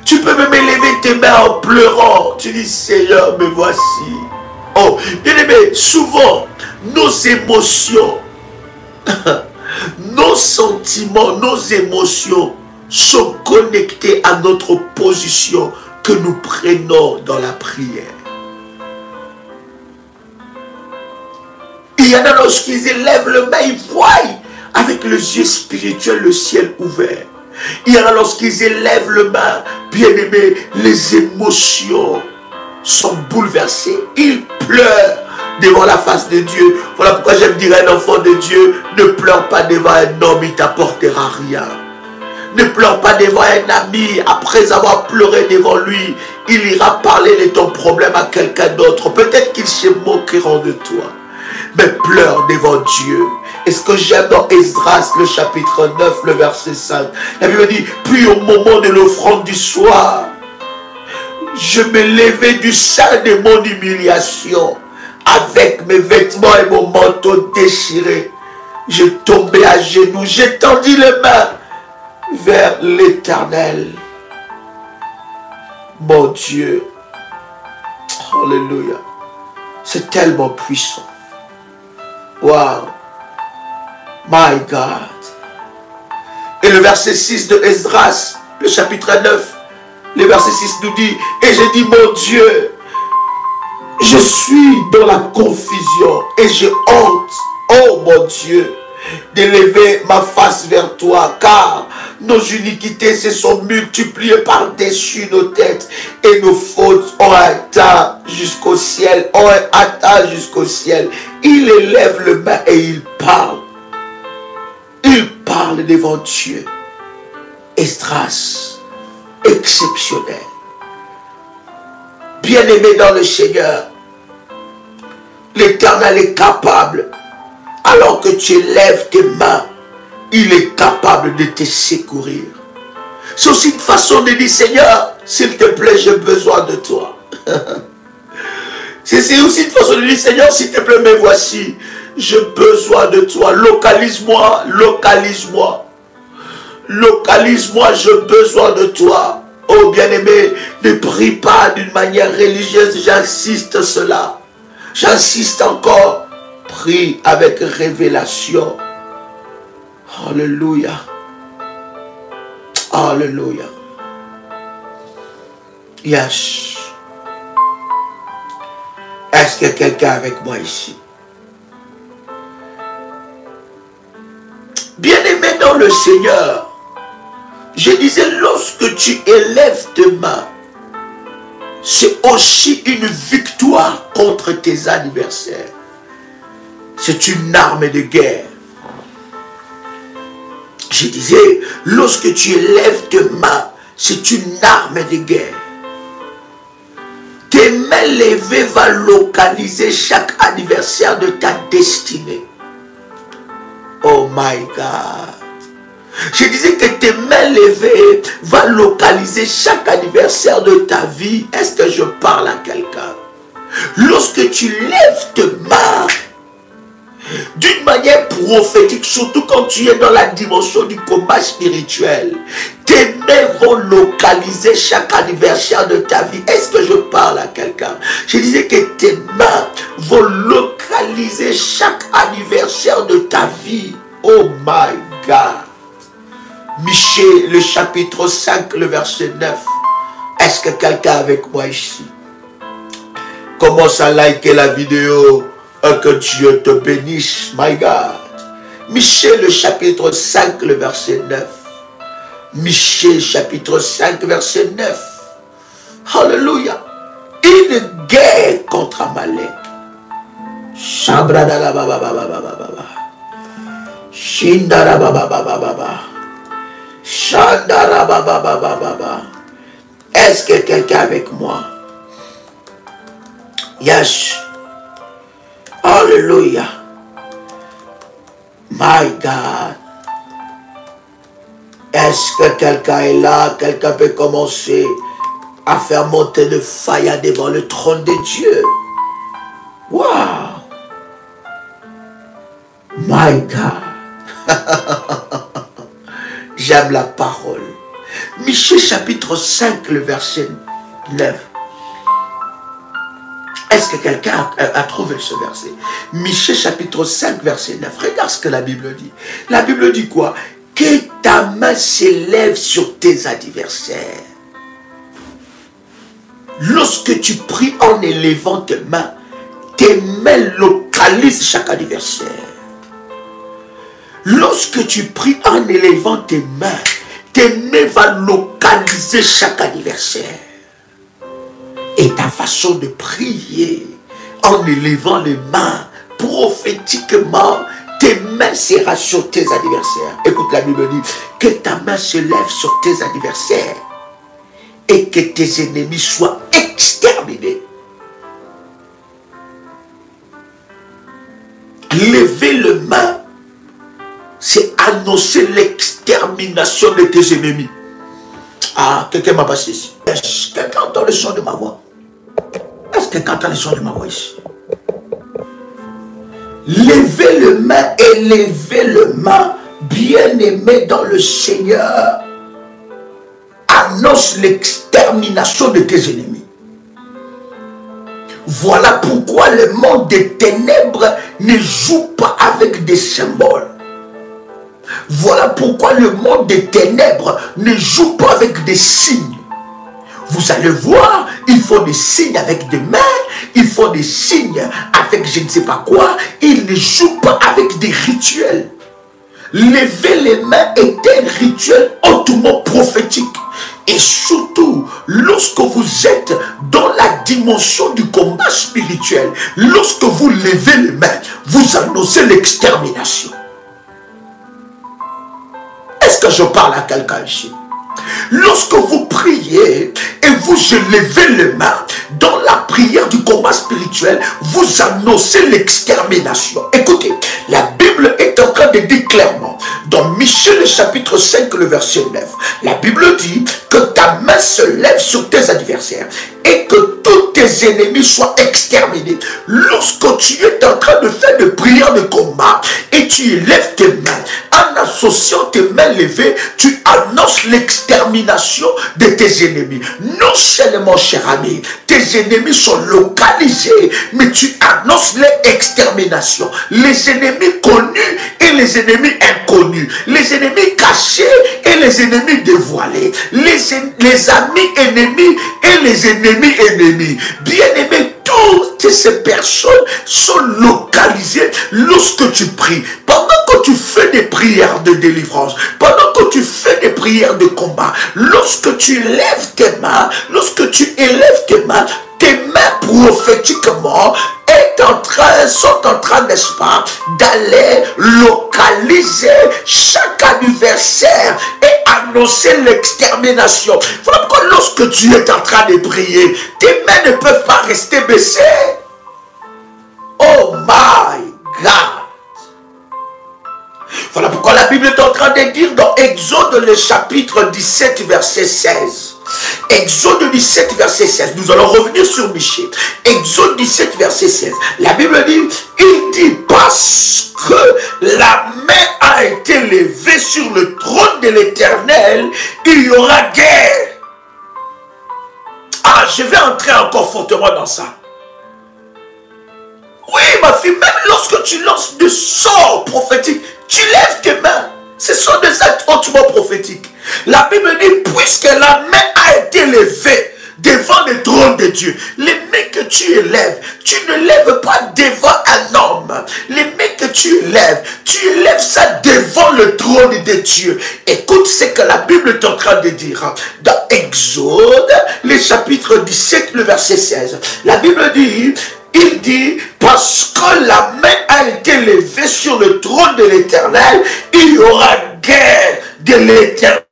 Speaker 8: Tu peux même élever tes mains en pleurant. Tu dis, Seigneur, me voici. Oh, bien aimé, souvent, nos émotions, nos sentiments, nos émotions sont connectés à notre position que nous prenons dans la prière. Il y en a lorsqu'ils élèvent le main, ils voient avec les yeux spirituels le ciel ouvert. Il y en a lorsqu'ils élèvent le main, bien aimé, les émotions sont bouleversées. Ils pleurent devant la face de Dieu. Voilà pourquoi j'aime dire à un enfant de Dieu, ne pleure pas devant un homme, il t'apportera rien. Ne pleure pas devant un ami, après avoir pleuré devant lui, il ira parler de ton problème à quelqu'un d'autre. Peut-être qu'ils se moqueront de toi. Mais pleure devant Dieu. Et ce que j'aime dans Esdras, le chapitre 9, le verset 5, la Bible dit, puis au moment de l'offrande du soir, je me levai du sein de mon humiliation, avec mes vêtements et mon manteau déchiré. Je tombais à genoux, j'ai tendu les mains vers l'Éternel. Mon Dieu. Alléluia. C'est tellement puissant. Wow. My God. Et le verset 6 de Esdras, le chapitre 9, le verset 6 nous dit, et j'ai dit, mon Dieu, je suis dans la confusion et j'ai honte, oh mon Dieu, d'élever ma face vers toi, car nos iniquités se sont multipliées par-dessus nos têtes et nos fautes ont atteint jusqu'au ciel, Il élève le main et il parle. Il parle devant Dieu. Esdras, exceptionnel. Bien-aimé dans le Seigneur, l'Éternel est capable. Alors que tu élèves tes mains, il est capable de te secourir. C'est aussi une façon de dire, Seigneur, s'il te plaît, j'ai besoin de toi. C'est aussi une façon de dire, Seigneur, s'il te plaît, me voici. J'ai besoin de toi. Localise-moi, localise-moi. Localise-moi, j'ai besoin de toi. Oh bien-aimé, ne prie pas d'une manière religieuse, j'insiste cela. J'insiste encore. Prie avec révélation. Alléluia. Alléluia. Yes. Est-ce qu'il y a quelqu'un avec moi ici? Bien-aimé dans le Seigneur, je disais, lorsque tu élèves tes mains, c'est aussi une victoire contre tes adversaires. C'est une arme de guerre. Je disais, lorsque tu élèves tes mains, c'est une arme de guerre. Tes mains levées vont localiser chaque adversaire de ta destinée. Oh my God. Je disais que tes mains levées vont localiser chaque adversaire de ta vie. Est-ce que je parle à quelqu'un? Lorsque tu lèves tes mains, d'une manière prophétique, surtout quand tu es dans la dimension du combat spirituel, tes mains vont localiser chaque adversaire de ta vie. Est-ce que je parle à quelqu'un? Je disais que tes mains vont localiser chaque adversaire de ta vie. Oh my God. Michée, le chapitre 5, le verset 9. Est-ce que quelqu'un avec moi ici? Commence à liker la vidéo. Que Dieu te bénisse, my God. Michée, le chapitre 5, le verset 9. Michée, chapitre 5, verset 9. Alléluia. Une guerre contre Amalek. Est-ce que quelqu'un avec moi? Yes. Alléluia. My God. Est-ce que quelqu'un est là? Quelqu'un peut commencer à faire monter le feu devant le trône de Dieu. Wow. My God. J'aime la parole. Michée chapitre 5, le verset 9. Est-ce que quelqu'un a trouvé ce verset? Michée chapitre 5, verset 9. Regarde ce que la Bible dit. La Bible dit quoi? Que ta main s'élève sur tes adversaires. Lorsque tu pries en élevant tes mains localisent chaque adversaire. Lorsque tu pries en élevant tes mains vont localiser chaque adversaire. Et ta façon de prier en élevant les mains prophétiquement, tes mains seront sur tes adversaires. Écoute, la Bible dit que ta main se lève sur tes adversaires et que tes ennemis soient exterminés. Lever les mains, c'est annoncer l'extermination de tes ennemis. Ah, quelqu'un m'a passé ici. Est-ce que quelqu'un entend le son de ma voix? Est-ce que quelqu'un entend le son de ma voix ici? Levez les mains et levez les mains, bien-aimés dans le Seigneur. Annonce l'extermination de tes ennemis. Voilà pourquoi le monde des ténèbres ne joue pas avec des symboles. Voilà pourquoi le monde des ténèbres ne joue pas avec des signes. Vous allez voir, il faut des signes avec des mains, il faut des signes avec je ne sais pas quoi. Il ne joue pas avec des rituels. Lever les mains est un rituel hautement prophétique. Et surtout, lorsque vous êtes dans la dimension du combat spirituel, lorsque vous levez les mains, vous annoncez l'extermination. Est-ce que je parle à quelqu'un ici? Lorsque vous priez et vous levez les mains dans la prière du combat spirituel, vous annoncez l'extermination. Écoutez, la Bible est en train de dire clairement, dans Michée le chapitre 5, le verset 9, la Bible dit que ta main se lève sur tes adversaires et que tous tes ennemis soient exterminés. Lorsque tu es en train de faire des prières de combat et tu lèves tes mains, en associant tes mains levées, tu annonces l'extermination de tes ennemis. Non seulement, cher ami, tes ennemis sont localisés, mais tu annonces l'extermination. Les ennemis connus et les ennemis inconnus. Les ennemis cachés et les ennemis dévoilés. Les amis ennemis et les ennemis ennemis. Bien-aimés, toutes ces personnes sont localisées lorsque tu pries. Pendant que tu fais des prières de délivrance, pendant que tu fais des prières de combat, lorsque tu lèves tes mains, tes mains prophétiquement sont en train, n'est-ce pas, d'aller localiser chaque adversaire et annoncer l'extermination. Voilà pourquoi lorsque tu es en train de prier, tes mains ne peuvent pas rester baissées. Oh my God. Voilà pourquoi la Bible est en train de dire dans Exode le chapitre 17 verset 16. Exode 17 verset 16. Nous allons revenir sur Michée. Exode 17 verset 16. La Bible dit, il dit parce que la main a été levée sur le trône de l'Éternel, il y aura guerre. Ah, je vais entrer encore fortement dans ça. Oui, ma fille, même lorsque tu lances des sorts prophétiques, tu lèves tes mains. Ce sont des actes hautement prophétiques. La Bible dit, puisque la main a été levée devant le trône de Dieu. Les mains que tu élèves, tu ne lèves pas devant un homme. Les mains que tu élèves ça devant le trône de Dieu. Écoute ce que la Bible est en train de dire. Dans Exode, le chapitre 17, le verset 16. La Bible dit, il dit, parce que la main a été levée sur le trône de l'Éternel, il y aura guerre de l'Éternel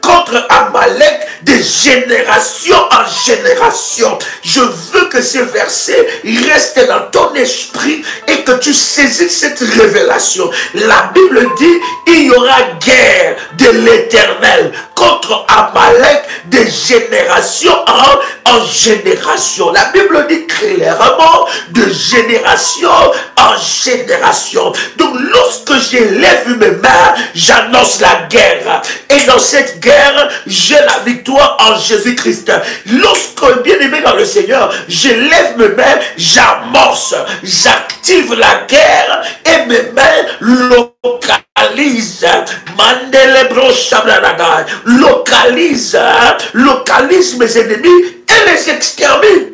Speaker 8: contre Amalek de génération en génération. Je veux que ce verset reste dans ton esprit et que tu saisisses cette révélation. La Bible dit, il y aura guerre de l'Éternel contre Amalek de génération en génération. La Bible dit clairement de génération en génération. Donc lorsque j'élève mes mains, j'annonce la guerre. Et dans cette guerre, j'ai la victoire en Jésus-Christ. Lorsque, bien aimé dans le Seigneur, je lève mes mains, j'amorce, j'active la guerre et mes mains localisent. Localise mes ennemis et les extermine.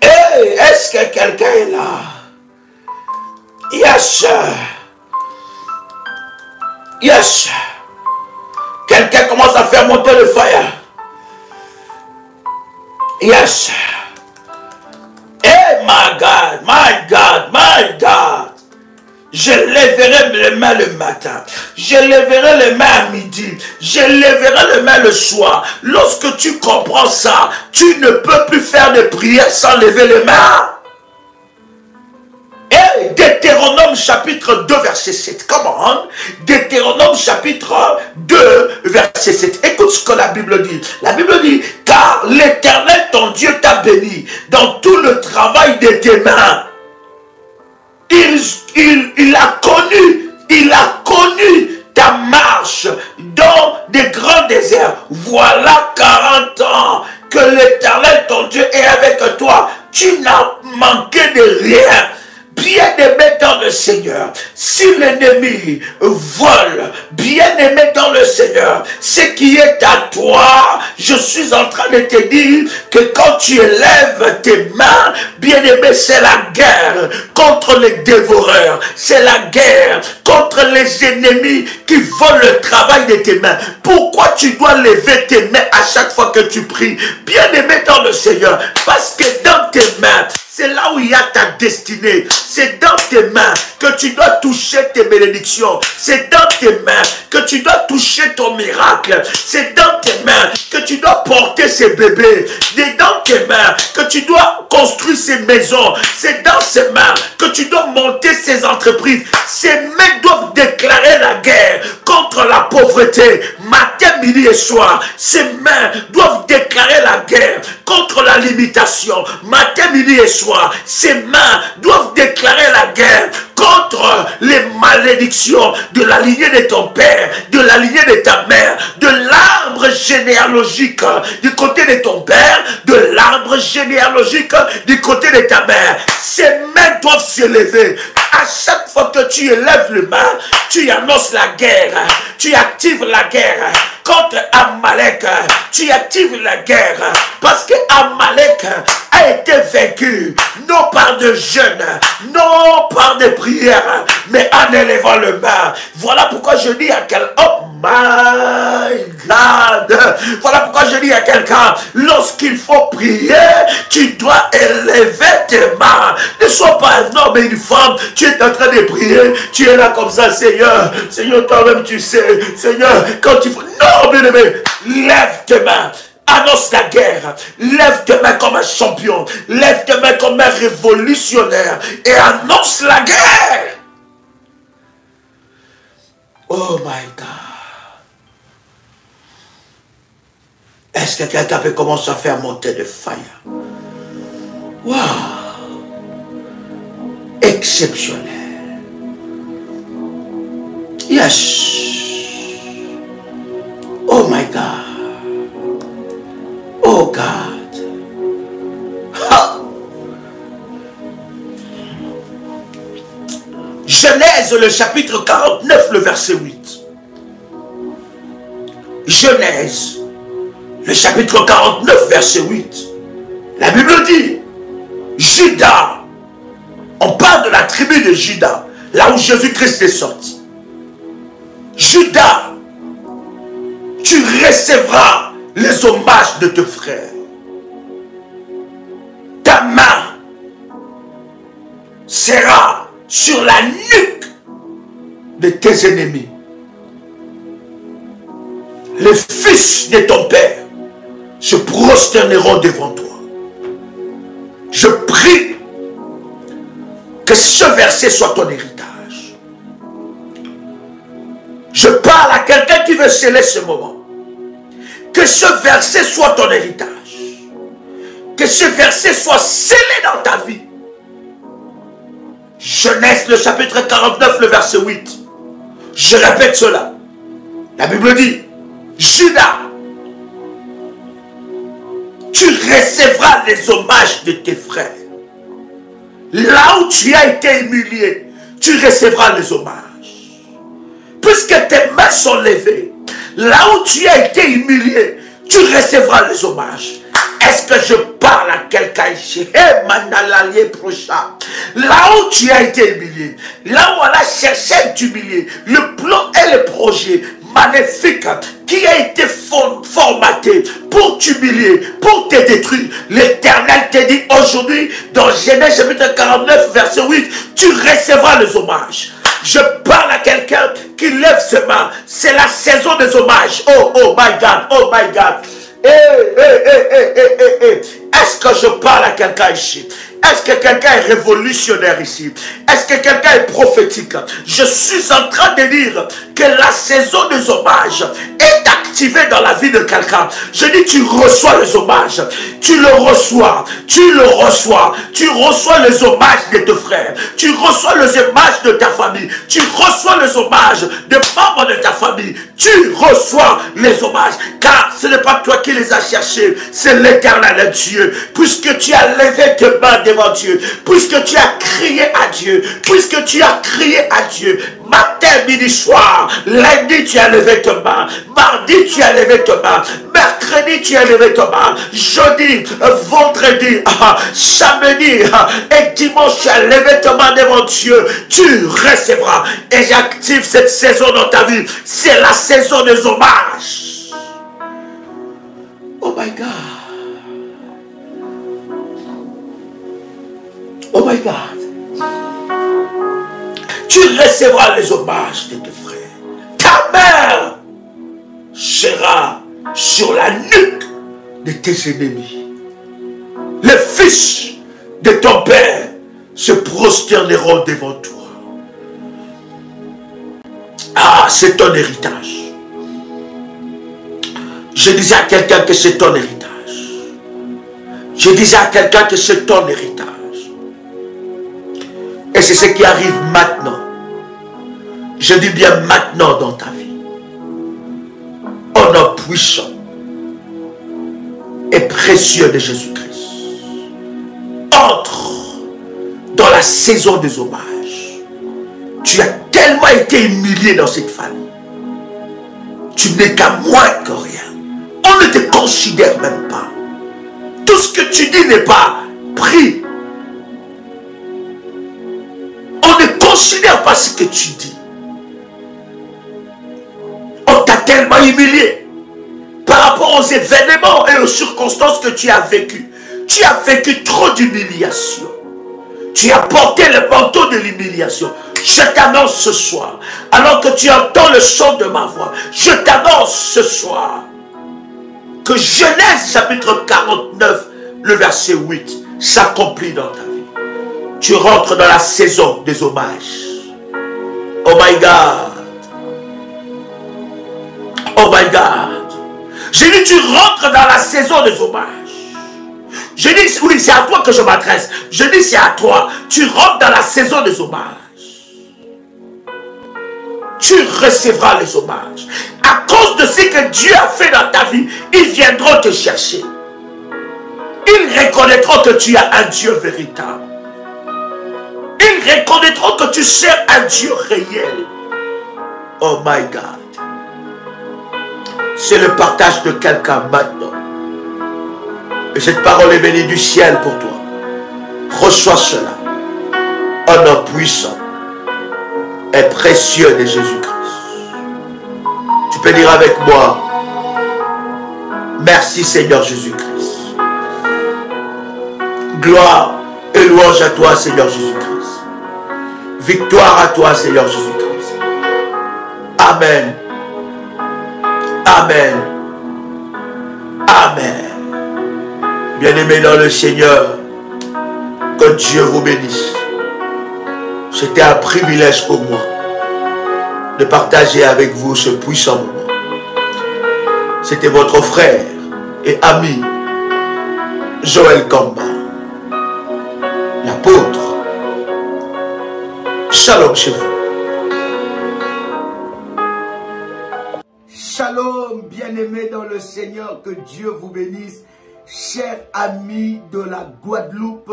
Speaker 8: Hey, est-ce que quelqu'un est là? Yes. Yes. Quelqu'un commence à faire monter le fire. Yes. Hey, my God, my God, my God. Je lèverai les mains le matin. Je lèverai les mains à midi. Je lèverai les mains le soir. Lorsque tu comprends ça, tu ne peux plus faire de prière sans lever les mains. Et Deutéronome chapitre 2 verset 7. Comment? Deutéronome chapitre 2 verset 7. Écoute ce que la Bible dit. La Bible dit, car l'Éternel ton Dieu t'a béni dans tout le travail de tes mains. Il a connu ta marche dans des grands déserts. Voilà 40 ans que l'Éternel ton Dieu est avec toi. Tu n'as manqué de rien. Bien-aimé dans le Seigneur, si l'ennemi vole, bien-aimé dans le Seigneur, ce qui est à toi, je suis en train de te dire que quand tu élèves tes mains, bien-aimé, c'est la guerre contre les dévoreurs, c'est la guerre contre les ennemis qui volent le travail de tes mains. Pourquoi tu dois lever tes mains à chaque fois que tu pries? Bien-aimé dans le Seigneur, parce que dans tes mains, c'est là où il y a ta destinée. C'est dans tes mains que tu dois toucher tes bénédictions. C'est dans tes mains que tu dois toucher ton miracle. C'est dans tes mains que tu dois porter ces bébés. C'est dans tes mains que tu dois construire ces maisons. C'est dans ces mains que tu dois monter ces entreprises. Ces mains doivent déclarer la guerre contre la pauvreté. Matin, midi et soir. Ces mains doivent déclarer la guerre contre la limitation. Matin, midi et soir. Ces mains doivent déclarer la guerre contre les malédictions de la lignée de ton père, de la lignée de ta mère, de l'arbre généalogique du côté de ton père, de l'arbre généalogique du côté de ta mère. Ces mains doivent s'élever. À chaque fois que tu élèves les mains, tu annonces la guerre, tu actives la guerre contre Amalek, tu actives la guerre parce que Amalek a été vaincu non par de jeûne, non par des prières, mais en élevant le main. Voilà pourquoi je dis à quelqu'un, oh my God, voilà pourquoi je dis à quelqu'un, lorsqu'il faut prier, tu dois élever tes mains. Ne sois pas un homme et une femme, tu es en train de prier, tu es là comme ça, Seigneur, Seigneur, toi-même tu sais, Seigneur, quand il faut, non, bien aimé, lève tes mains. Annonce la guerre, lève tes mains comme un champion, lève tes mains comme un révolutionnaire et annonce la guerre. Oh my God. Est-ce que quelqu'un peut commencer à faire monter le fire? Wow. Exceptionnel. Yes. Oh my God. Oh God. Ha. Genèse, le chapitre 49, le verset 8. Genèse, le chapitre 49, verset 8. La Bible dit, Judas, on parle de la tribu de Judas, là où Jésus-Christ est sorti. Judas, tu recevras les hommages de tes frères. Ta main sera sur la nuque de tes ennemis. Les fils de ton père se prosterneront devant toi. Je prie que ce verset soit ton héritage. Je parle à quelqu'un qui veut sceller ce moment. Que ce verset soit ton héritage. Que ce verset soit scellé dans ta vie. Genèse, le chapitre 49, le verset 8. Je répète cela. La Bible dit, Judas, tu recevras les hommages de tes frères. Là où tu as été humilié, tu recevras les hommages. Puisque tes mains sont levées, là où tu as été humilié, tu recevras les hommages. Est-ce que je parle à quelqu'un ici? Là où tu as été humilié, là où on a cherché à t'humilier, le plan et le projet maléfique qui a été formaté pour t'humilier, pour te détruire, l'Éternel te dit aujourd'hui, dans Genèse chapitre 49, verset 8, tu recevras les hommages. Je parle à quelqu'un qui lève ses mains. C'est la saison des hommages. Oh, oh my God, oh my God. Est-ce que je parle à quelqu'un ici? Est-ce que quelqu'un est révolutionnaire ici? Est-ce que quelqu'un est prophétique? Je suis en train de dire que la saison des hommages est activée dans la vie de quelqu'un. Je dis, tu reçois les hommages. Tu le reçois. Tu le reçois. Tu reçois les hommages de tes frères. Tu reçois les hommages de ta famille. Tu reçois les hommages des membres de ta famille. Tu reçois les hommages. Car ce n'est pas toi qui les as cherchés. C'est l'Éternel Dieu. Puisque tu as levé tes mains devant Dieu, puisque tu as crié à Dieu, puisque tu as crié à Dieu, matin, midi, soir, lundi tu as levé tes mains, mardi tu as levé tes mains, mercredi tu as levé tes mains, jeudi, vendredi, samedi et dimanche tu as levé tes mains devant Dieu, tu recevras. Et j'active cette saison dans ta vie, c'est la saison des hommages. Oh my God. Oh my God. Tu recevras les hommages de tes frères. Ta main sera sur la nuque de tes ennemis. Les fils de ton père se prosterneront devant toi. Ah, c'est ton héritage. Je disais à quelqu'un que c'est ton héritage. Je disais à quelqu'un que c'est ton héritage. Et c'est ce qui arrive maintenant. Je dis bien maintenant dans ta vie. Au nom puissant et précieux de Jésus-Christ. Entre dans la saison des hommages. Tu as tellement été humilié dans cette famille. Tu n'es qu'à moins que rien. On ne te considère même pas. Tout ce que tu dis n'est pas pris. On ne considère pas ce que tu dis. On t'a tellement humilié par rapport aux événements et aux circonstances que tu as vécues. Tu as vécu trop d'humiliation. Tu as porté le manteau de l'humiliation. Je t'annonce ce soir, alors que tu entends le son de ma voix, je t'annonce ce soir que Genèse chapitre 49, le verset 8, s'accomplit dans ta vie. Tu rentres dans la saison des hommages. Oh my God. Oh my God. J'ai dit, tu rentres dans la saison des hommages. Je dis, oui, c'est à toi que je m'adresse. Je dis, c'est à toi. Tu rentres dans la saison des hommages. Tu recevras les hommages. À cause de ce que Dieu a fait dans ta vie, ils viendront te chercher. Ils reconnaîtront que tu as un Dieu véritable. Ils reconnaîtront que tu sers un Dieu réel. Oh my God. C'est le partage de quelqu'un maintenant. Et cette parole est venue du ciel pour toi. Reçois cela. Au nom puissant et précieux de Jésus-Christ. Tu peux dire avec moi, merci Seigneur Jésus-Christ. Gloire et louange à toi Seigneur Jésus-Christ. Victoire à toi Seigneur Jésus-Christ. Amen. Amen. Amen. Bien-aimés dans le Seigneur, que Dieu vous bénisse. C'était un privilège pour moi de partager avec vous ce puissant moment. C'était votre frère et ami Joël Kamba, l'apôtre. Shalom chez vous. Shalom, bien-aimés dans le Seigneur, que Dieu vous bénisse. Chers amis de la Guadeloupe,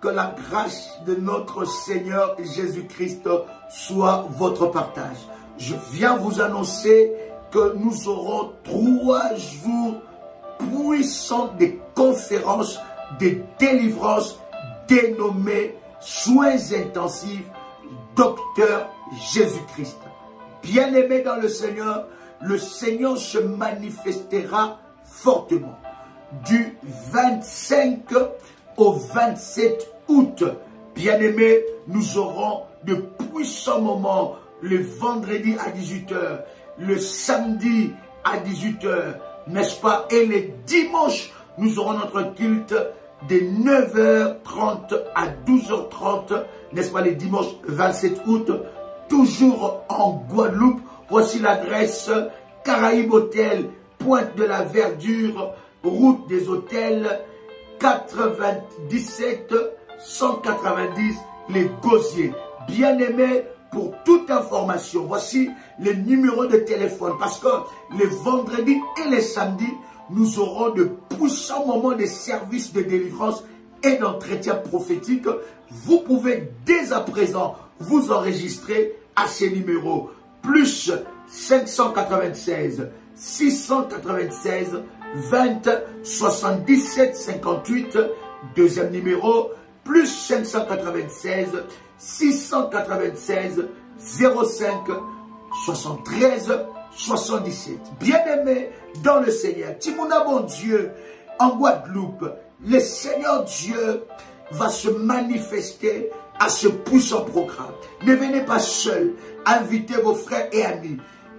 Speaker 8: que la grâce de notre Seigneur Jésus-Christ soit votre partage. Je viens vous annoncer que nous aurons 3 jours puissants de conférences de délivrance dénommées Soins intensifs Docteur Jésus-Christ. Bien-aimés dans le Seigneur se manifestera fortement. Du 25 au 27 août, bien-aimés, nous aurons de puissants moments le vendredi à 18 h, le samedi à 18 h, n'est-ce pas? Et le dimanche, nous aurons notre culte de 9h30 à 12h30, n'est-ce pas, le dimanche 27 août, toujours en Guadeloupe. Voici l'adresse: Caraïbes Hôtel, Pointe de la Verdure, route des Hôtels, 97 190 Les Gosiers. Bien-aimés, pour toute information, voici les numéros de téléphone, parce que les vendredis et les samedis, nous aurons de puissants moments de services de délivrance et d'entretien prophétique. Vous pouvez dès à présent vous enregistrer à ces numéros: plus 596 696 20 77 58. Deuxième numéro, plus 596 696 05 73 77. Bien-aimés dans le Seigneur, Timouna mon Dieu, en Guadeloupe, le Seigneur Dieu va se manifester à ce puissant programme. Ne venez pas seul, invitez vos frères et amis.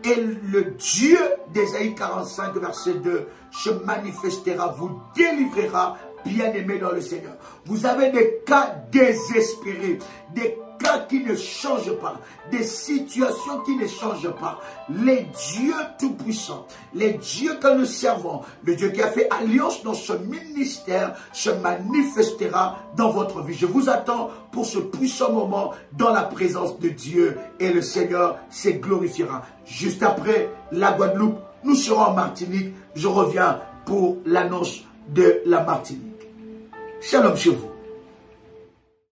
Speaker 8: Et le Dieu d'Ésaïe 45, verset 2, se manifestera, vous délivrera, bien-aimés dans le Seigneur. Vous avez des cas désespérés, des cas qui ne changent pas, des situations qui ne changent pas. Les dieux tout-puissants, les dieux que nous servons, le Dieu qui a fait alliance dans ce ministère, se manifestera dans votre vie. Je vous attends pour ce puissant moment dans la présence de Dieu, et le Seigneur se glorifiera. Juste après la Guadeloupe, nous serons en Martinique. Je reviens pour l'annonce de la Martinique. Shalom chez vous.